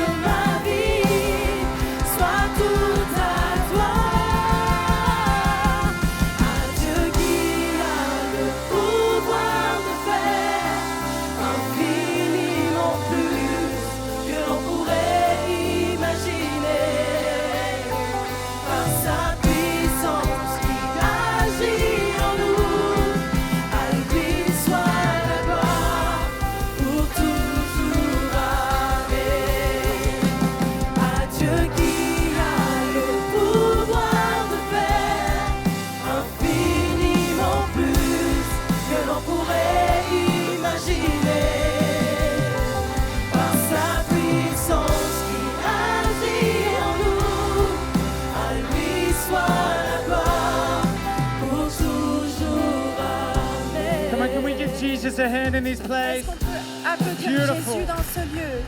Jesus a hand in this place? Est-ce qu'on peut applaudir Beautiful. Jésus dans ce lieu?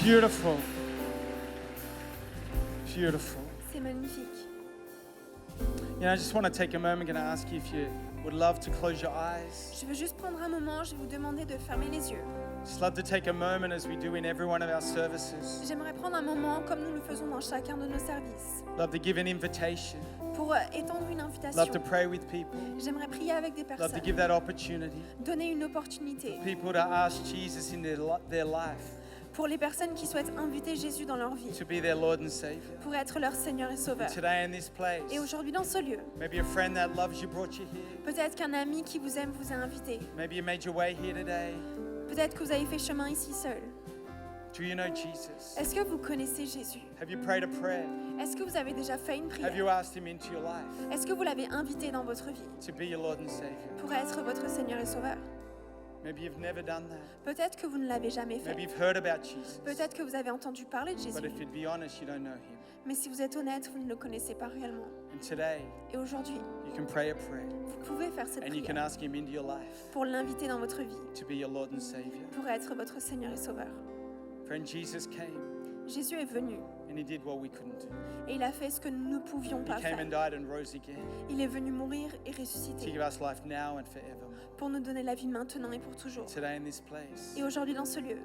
Beautiful. Beautiful. C'est magnifique. You know, I just want to take a moment and ask you if you would love to close your eyes. Je veux juste prendre un moment, je vais vous demander de fermer les yeux. Just love to take a moment as we do in every one of our services. J'aimerais prendre un moment, comme nous le faisons dans chacun de nos services, Love to give an invitation. pour étendre une invitation. Love to pray with people. J'aimerais prier avec des Love to personnes, give that opportunity. donner une opportunité People to ask Jesus in their life pour les personnes qui souhaitent inviter Jésus dans leur vie, to be their Lord and Savior. pour être leur Seigneur et Sauveur. Today in this place, Et aujourd'hui dans ce lieu, maybe a friend that loves you brought you here. peut-être qu'un ami qui vous aime vous a invité. Maybe you made your way here today. Peut-être que vous avez fait chemin ici seul. Do you know Jesus? Est-ce que vous connaissez Jésus? Have you prayed a prayer? Est-ce que vous avez déjà fait une Have you prière? asked him into your life Est-ce que vous l'avez invité dans votre vie to be your Lord and Savior? pour être votre Seigneur et Sauveur? Maybe you've never done that. Peut-être que vous ne l'avez jamais fait. Maybe you've heard about Jesus. Peut-être que vous avez entendu parler de But Jésus. if you'd be honest, you don't know him. Mais si vous êtes honnête, vous ne le connaissez pas réellement. And today, Et aujourd'hui, you can pray a prayer vous pouvez faire cette and you can prière ask him into your life pour l'inviter dans votre vie, to be your Lord and Savior. pour être votre Seigneur et Sauveur. Friend, Jesus came Jésus est venu and he did what we couldn't do. et il a fait ce que nous ne pouvions He pas came and faire. died and rose again Il est venu mourir et to ressusciter give us life now and forevermore. pour nous donner la vie maintenant et pour toujours. Today in this place, Et aujourd'hui dans ce lieu,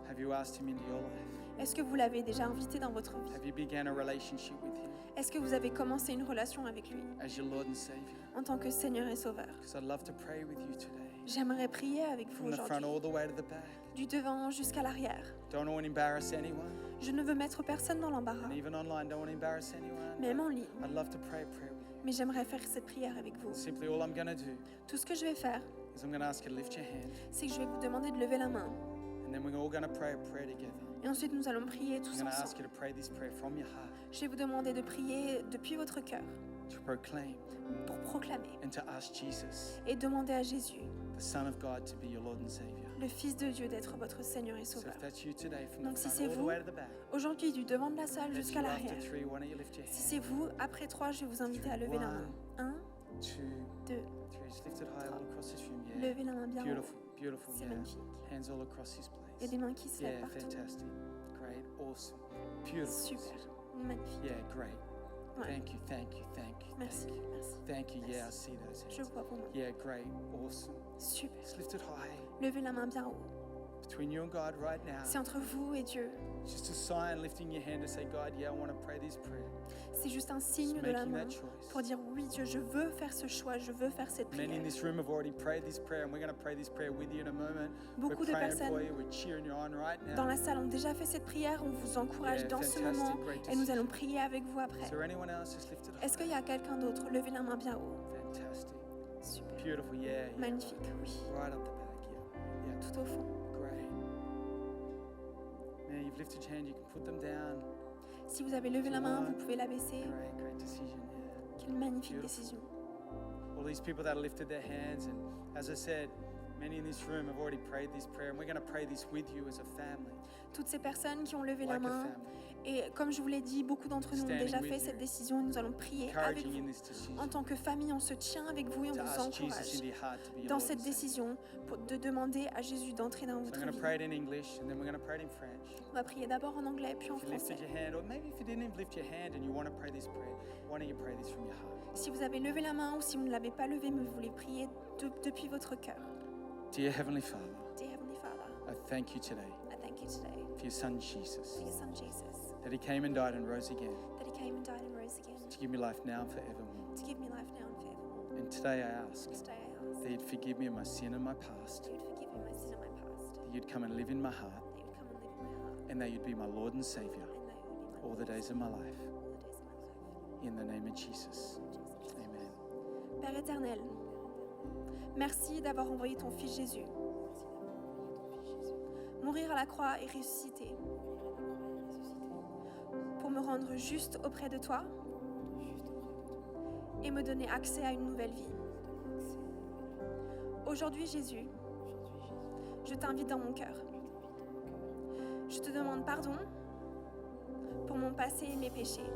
have you asked him into your life? est-ce que vous l'avez déjà invité dans votre vie? Have you begun a relationship with him Est-ce que vous avez commencé une relation avec lui as your Lord and Savior? en tant que Seigneur et Sauveur? Because I'd love to pray with you today. J'aimerais prier avec vous From the front aujourd'hui, all the way to the back. du devant jusqu'à l'arrière. Don't want to embarrass anyone. Je ne veux mettre personne dans l'embarras, And even online, don't want to embarrass anyone. même en ligne. I'd love to pray a prayer with you. Mais j'aimerais faire cette prière avec vous. Simply all I'm going to do Tout ce que je vais faire, is I'm going to ask you to lift your hand. c'est que je vais vous demander de lever la main. And then we're all going to pray a prayer together. Et ensuite, nous allons prier I'm tous going to ask ensemble. you to pray this prayer from your heart Je vais vous demander de prier depuis votre cœur to proclaim pour proclamer and to ask Jesus, et demander à Jésus, the Son of God, to be your Lord and Savior. le Fils de Dieu, d'être votre Seigneur et So Sauveur. if that's you today, from Donc the si front c'est all the vous, way to the back, aujourd'hui, du devant de la salle that's jusqu'à you l'arrière. after three, why don't you lift your Si hand? c'est vous, après 3, je vais vous inviter à lever la main. 1, 2, 2, 3. Just lift it high all across this room. Yeah. levez la main bien haut. Beautiful, beautiful. C'est Yeah. magnifique. Hands all across this Il y a place. des mains qui se lèvent Yeah, partout. fantastic. Great, awesome. Beautiful. Super, magnifique. Yeah, great. Ouais. Thank you, thank you, thank you. Merci, Thank you. merci. Thank you. Yeah, I see those Je hands. vois vos mains. Yeah, great, awesome. Super. Just lift it high. Levez la main bien haut. Between you and God right now. C'est entre vous et Dieu. Just a sign lifting your hand to say, God, yeah, I want to pray this prayer. C'est juste un Just signe de la making main that choice. pour dire oui, Dieu, je veux faire ce choix, je veux faire cette Many in prière. this room have already prayed this prayer, and we're going to pray this prayer with you in a moment. Beaucoup de we're praying personnes for you. We're cheering you on right now. Dans la salle ont déjà fait cette prière, on vous encourage Yeah, dans ce fantastic, moment great et nous decision. allons prier avec vous Is après. there anyone else? Just lift it high. Est-ce qu'il y a quelqu'un d'autre? Levez la main bien haut. Fantastic. Super. Beautiful. Yeah. Yeah. Magnifique, oui. Right up the back. Yeah. Yeah. Tout au fond. Great. Man, you've lifted your hand. You can put them down. Si vous avez levé la main, vous pouvez la baisser. Great, great decision. Yeah. Quelle magnifique Beautiful. décision. All these people that have lifted their hands, and as I said, many in this room have already prayed this prayer, and we're going to pray this with you as a family, Toutes ces personnes qui ont levé la like a main, family, et comme je vous l'ai dit, beaucoup d'entre nous ont Standing déjà with fait you. cette décision et nous allons prier avec encouraging in vous. this decision En tant que famille, on se tient avec vous et on to vous ask Jesus encourage into your heart to be your dans Lord cette and Savior. décision de demander à Jésus d'entrer dans So I'm votre going to vie. pray it in English, and then we're going to pray it in French. On va prier d'abord en anglais puis en If you français. lifted your hand, or maybe if you didn't even lift your hand and you want to pray this prayer, why don't you pray this from your heart? Si vous avez levé la main ou si vous ne l'avez pas levé, mais vous voulez prier depuis votre cœur. Dear Heavenly Father, Dear Heavenly Father, I thank you today I thank you today for your Son Jesus, for your Son Jesus, that He came and died and rose again that He came and died and rose again to give me life now and forevermore. to give me life now and forevermore. And today I ask Today I ask that You'd forgive me of my sin and my past, that you would forgive me my sin and my past, that You'd come and live in my heart, that you would come and live in my heart, and that You'd be my Lord and Savior and that you would be my all the days of my life. all the days of my life. In the name of Jesus. Amen. Père éternel, merci d'avoir envoyé ton Fils Jésus mourir à la croix et ressusciter pour me rendre juste auprès de toi et me donner accès à une nouvelle vie. Aujourd'hui, Jésus, je t'invite dans mon cœur. Je te demande pardon pour mon passé et mes péchés.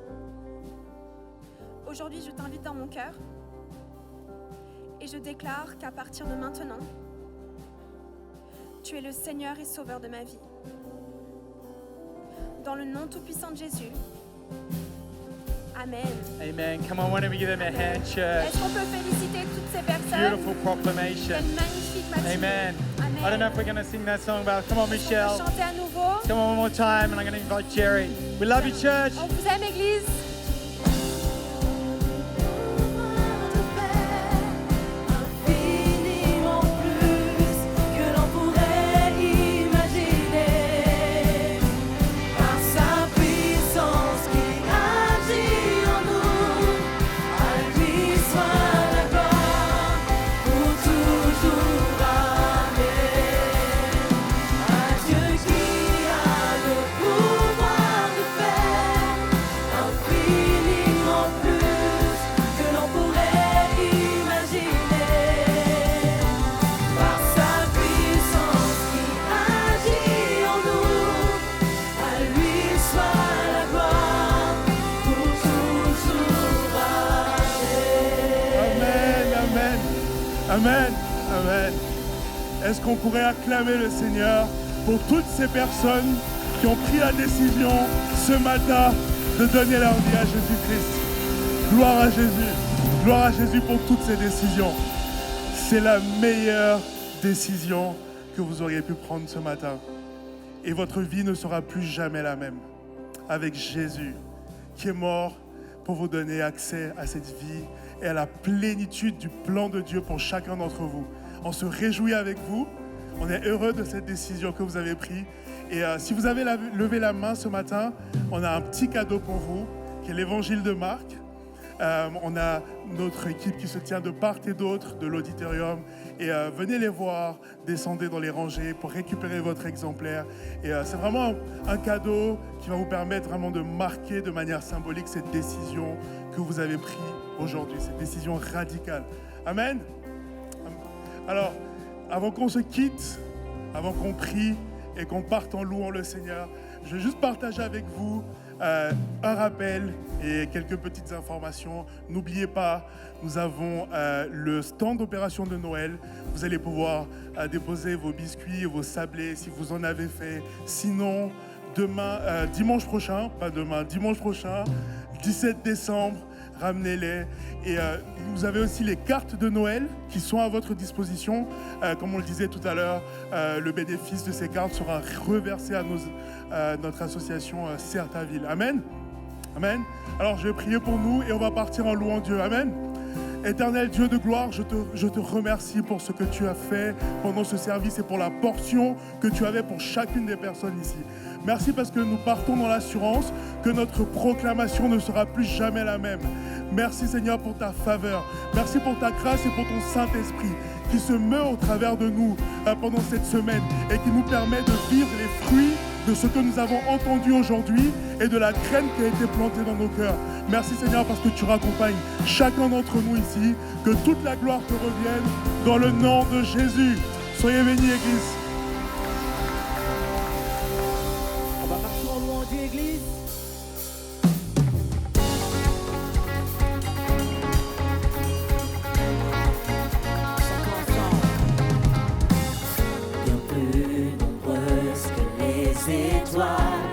Aujourd'hui, je t'invite dans mon cœur Et je déclare qu'à partir de maintenant, tu es le Seigneur et Sauveur de ma vie. Dans le nom tout-puissant de Jésus. Amen. Amen. Come on, why don't we give them a hand, church? Est-ce qu'on peut féliciter toutes ces personnes? Beautiful proclamation. Quelle magnifique matinée. Amen. Amen. I don't know if we're going to sing that song, but come on, On peut Michelle. chanter à nouveau. Come on one more time, and I'm going to invite Jerry. We love you, church. On vous aime, Église. Infiniment plus que l'on pourrait imaginer, par sa puissance qui agit en nous, à lui soit la gloire pour toujours. Amen. À Dieu qui a le pouvoir de faire infiniment plus que l'on pourrait imaginer, par sa puissance qui agit en nous, à lui soit la gloire pour toujours. Amen, amen, amen, amen. Est-ce qu'on pourrait acclamer le Seigneur pour toutes ces personnes qui ont pris la décision ce matin de donner leur vie à Jésus-Christ? Gloire à Jésus pour toutes ces décisions. C'est la meilleure décision que vous auriez pu prendre ce matin. Et votre vie ne sera plus jamais la même. Avec Jésus qui est mort pour vous donner accès à cette vie et à la plénitude du plan de Dieu pour chacun d'entre vous. On se réjouit avec vous. On est heureux de cette décision que vous avez prise. Et si vous avez levé la main ce matin, on a un petit cadeau pour vous, qui est l'évangile de Marc. On a notre équipe qui se tient de part et d'autre de l'auditorium. Et venez les voir, descendez dans les rangées pour récupérer votre exemplaire. Et c'est vraiment un cadeau qui va vous permettre vraiment de marquer de manière symbolique cette décision que vous avez prise aujourd'hui, cette décision radicale. Amen. Alors, avant qu'on se quitte, avant qu'on prie et qu'on parte en louant le Seigneur, je vais juste partager avec vous un rappel et quelques petites informations. N'oubliez pas, nous avons le stand d'opération de Noël. Vous allez pouvoir déposer vos biscuits et vos sablés si vous en avez fait. Sinon, dimanche prochain, 17 décembre, ramenez-les. Et vous avez aussi les cartes de Noël qui sont à votre disposition. Comme on le disait tout à l'heure, le bénéfice de ces cartes sera reversé à notre association Serre ta ville. Amen. Amen. Alors je vais prier pour nous et on va partir en louant Dieu. Amen. Éternel Dieu de gloire, je te remercie pour ce que tu as fait pendant ce service et pour la portion que tu avais pour chacune des personnes ici. Merci parce que nous partons dans l'assurance que notre proclamation ne sera plus jamais la même. Merci Seigneur pour ta faveur. Merci pour ta grâce et pour ton Saint-Esprit qui se meut au travers de nous pendant cette semaine et qui nous permet de vivre les fruits de ce que nous avons entendu aujourd'hui et de la graine qui a été plantée dans nos cœurs. Merci Seigneur parce que tu raccompagnes chacun d'entre nous ici. Que toute la gloire te revienne dans le nom de Jésus. Soyez bénis, Église. On va partir en louant Dieu, Église. Chantons ensemble. Bien plus nombreuses que les étoiles,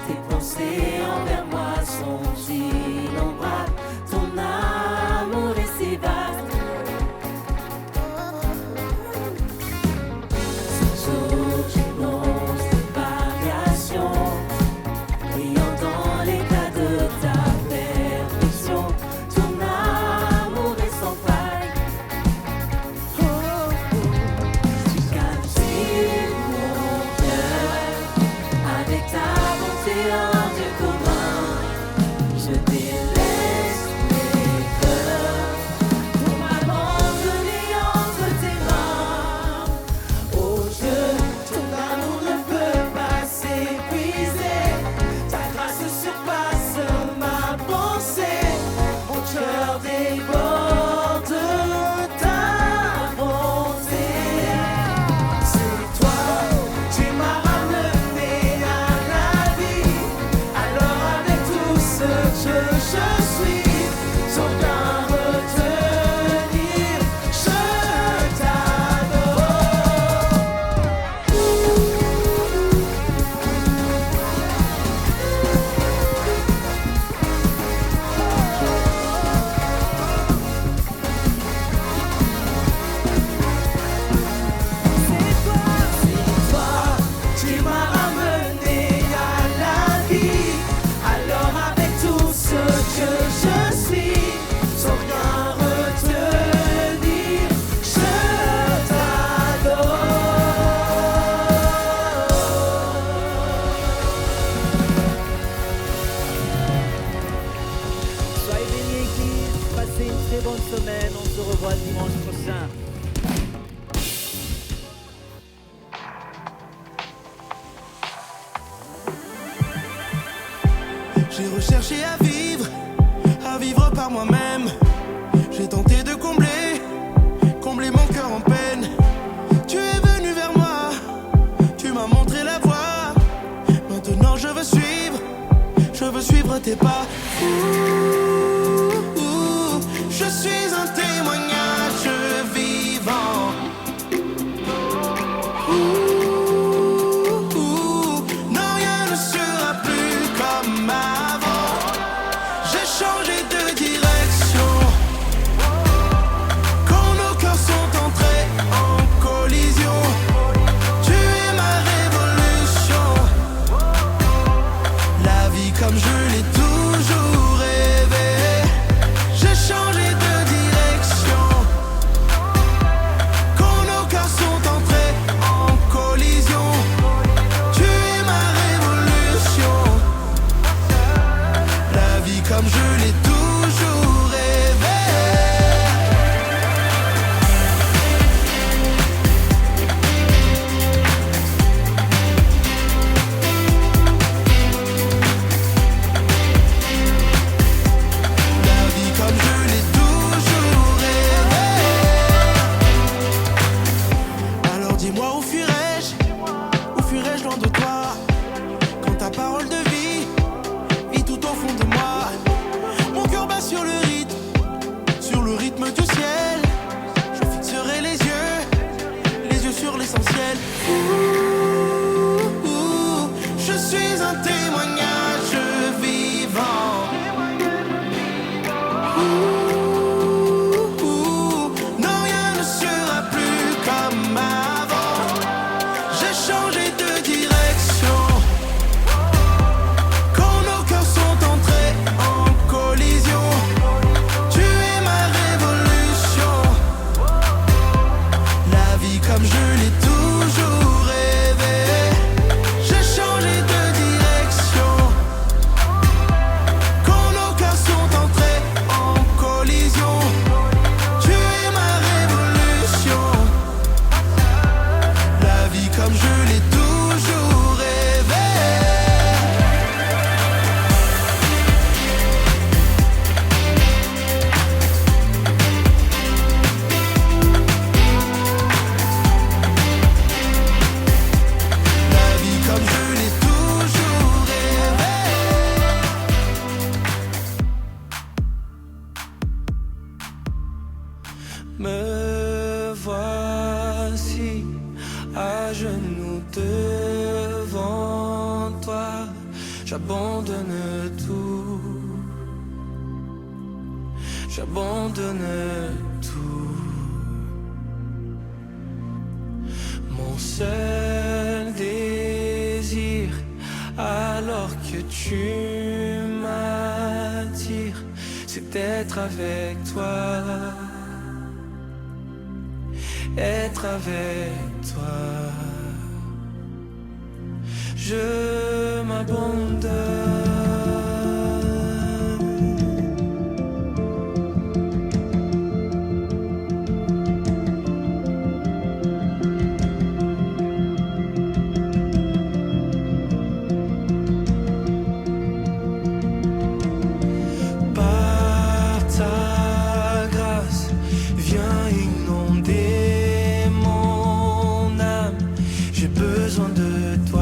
tes pensées envers moi sont innombrables. Ton amour est si vaste, sans aucune variation. Oui, J'ai recherché à vivre par moi-même. J'ai tenté de combler mon cœur en peine. Tu es venu vers moi, tu m'as montré la voie. Maintenant je veux suivre tes pas. Je suis un témoignage vivant. Non, rien ne sera plus comme avant. J'ai changé de direction. Quand nos cœurs sont entrés en collision, tu es ma révolution. La vie comme je l'ai toujours rêvé. J'ai changé de direction. Quand nos cœurs sont entrés en collision, tu es ma révolution. La vie comme je l'ai toujours rêvé. La vie comme je l'ai toujours rêvé. Alors dis-moi où fuirais-je loin de toi? Quand ta parole de vie vit tout au fond de moi. Mon cœur bat sur le rythme du ciel. Je fixerai les yeux sur l'essentiel. Je suis un témoignage vivant. Non, rien ne sera plus comme avant. J'ai changé de direction. Quand nos cœurs sont entrés en collision, tu es ma révolution. La vie comme je l'ai toujours rêvé. J'ai changé de direction. Quand nos cœurs sont entrés en collision, tu es ma révolution. La vie comme je l'ai toujours rêvé. La vie comme je l'ai toujours rêvé. Me voici à genoux devant toi. J'abandonne tout. J'abandonne tout. Mon seul désir, alors que tu m'attires, c'est d'être avec toi. Être avec toi. Je m'abandonne. Par ta grâce, viens inonder mon âme. J'ai besoin de toi.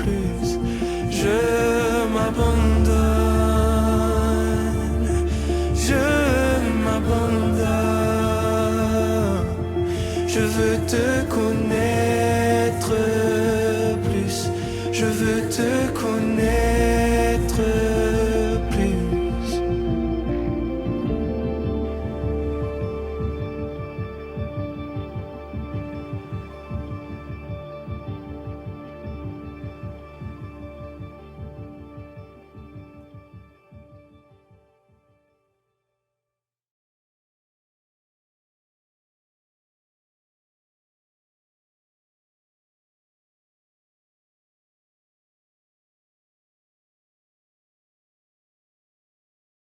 plus. Je m'abandonne, je m'abandonne. Je veux te connaître plus, je veux te connaître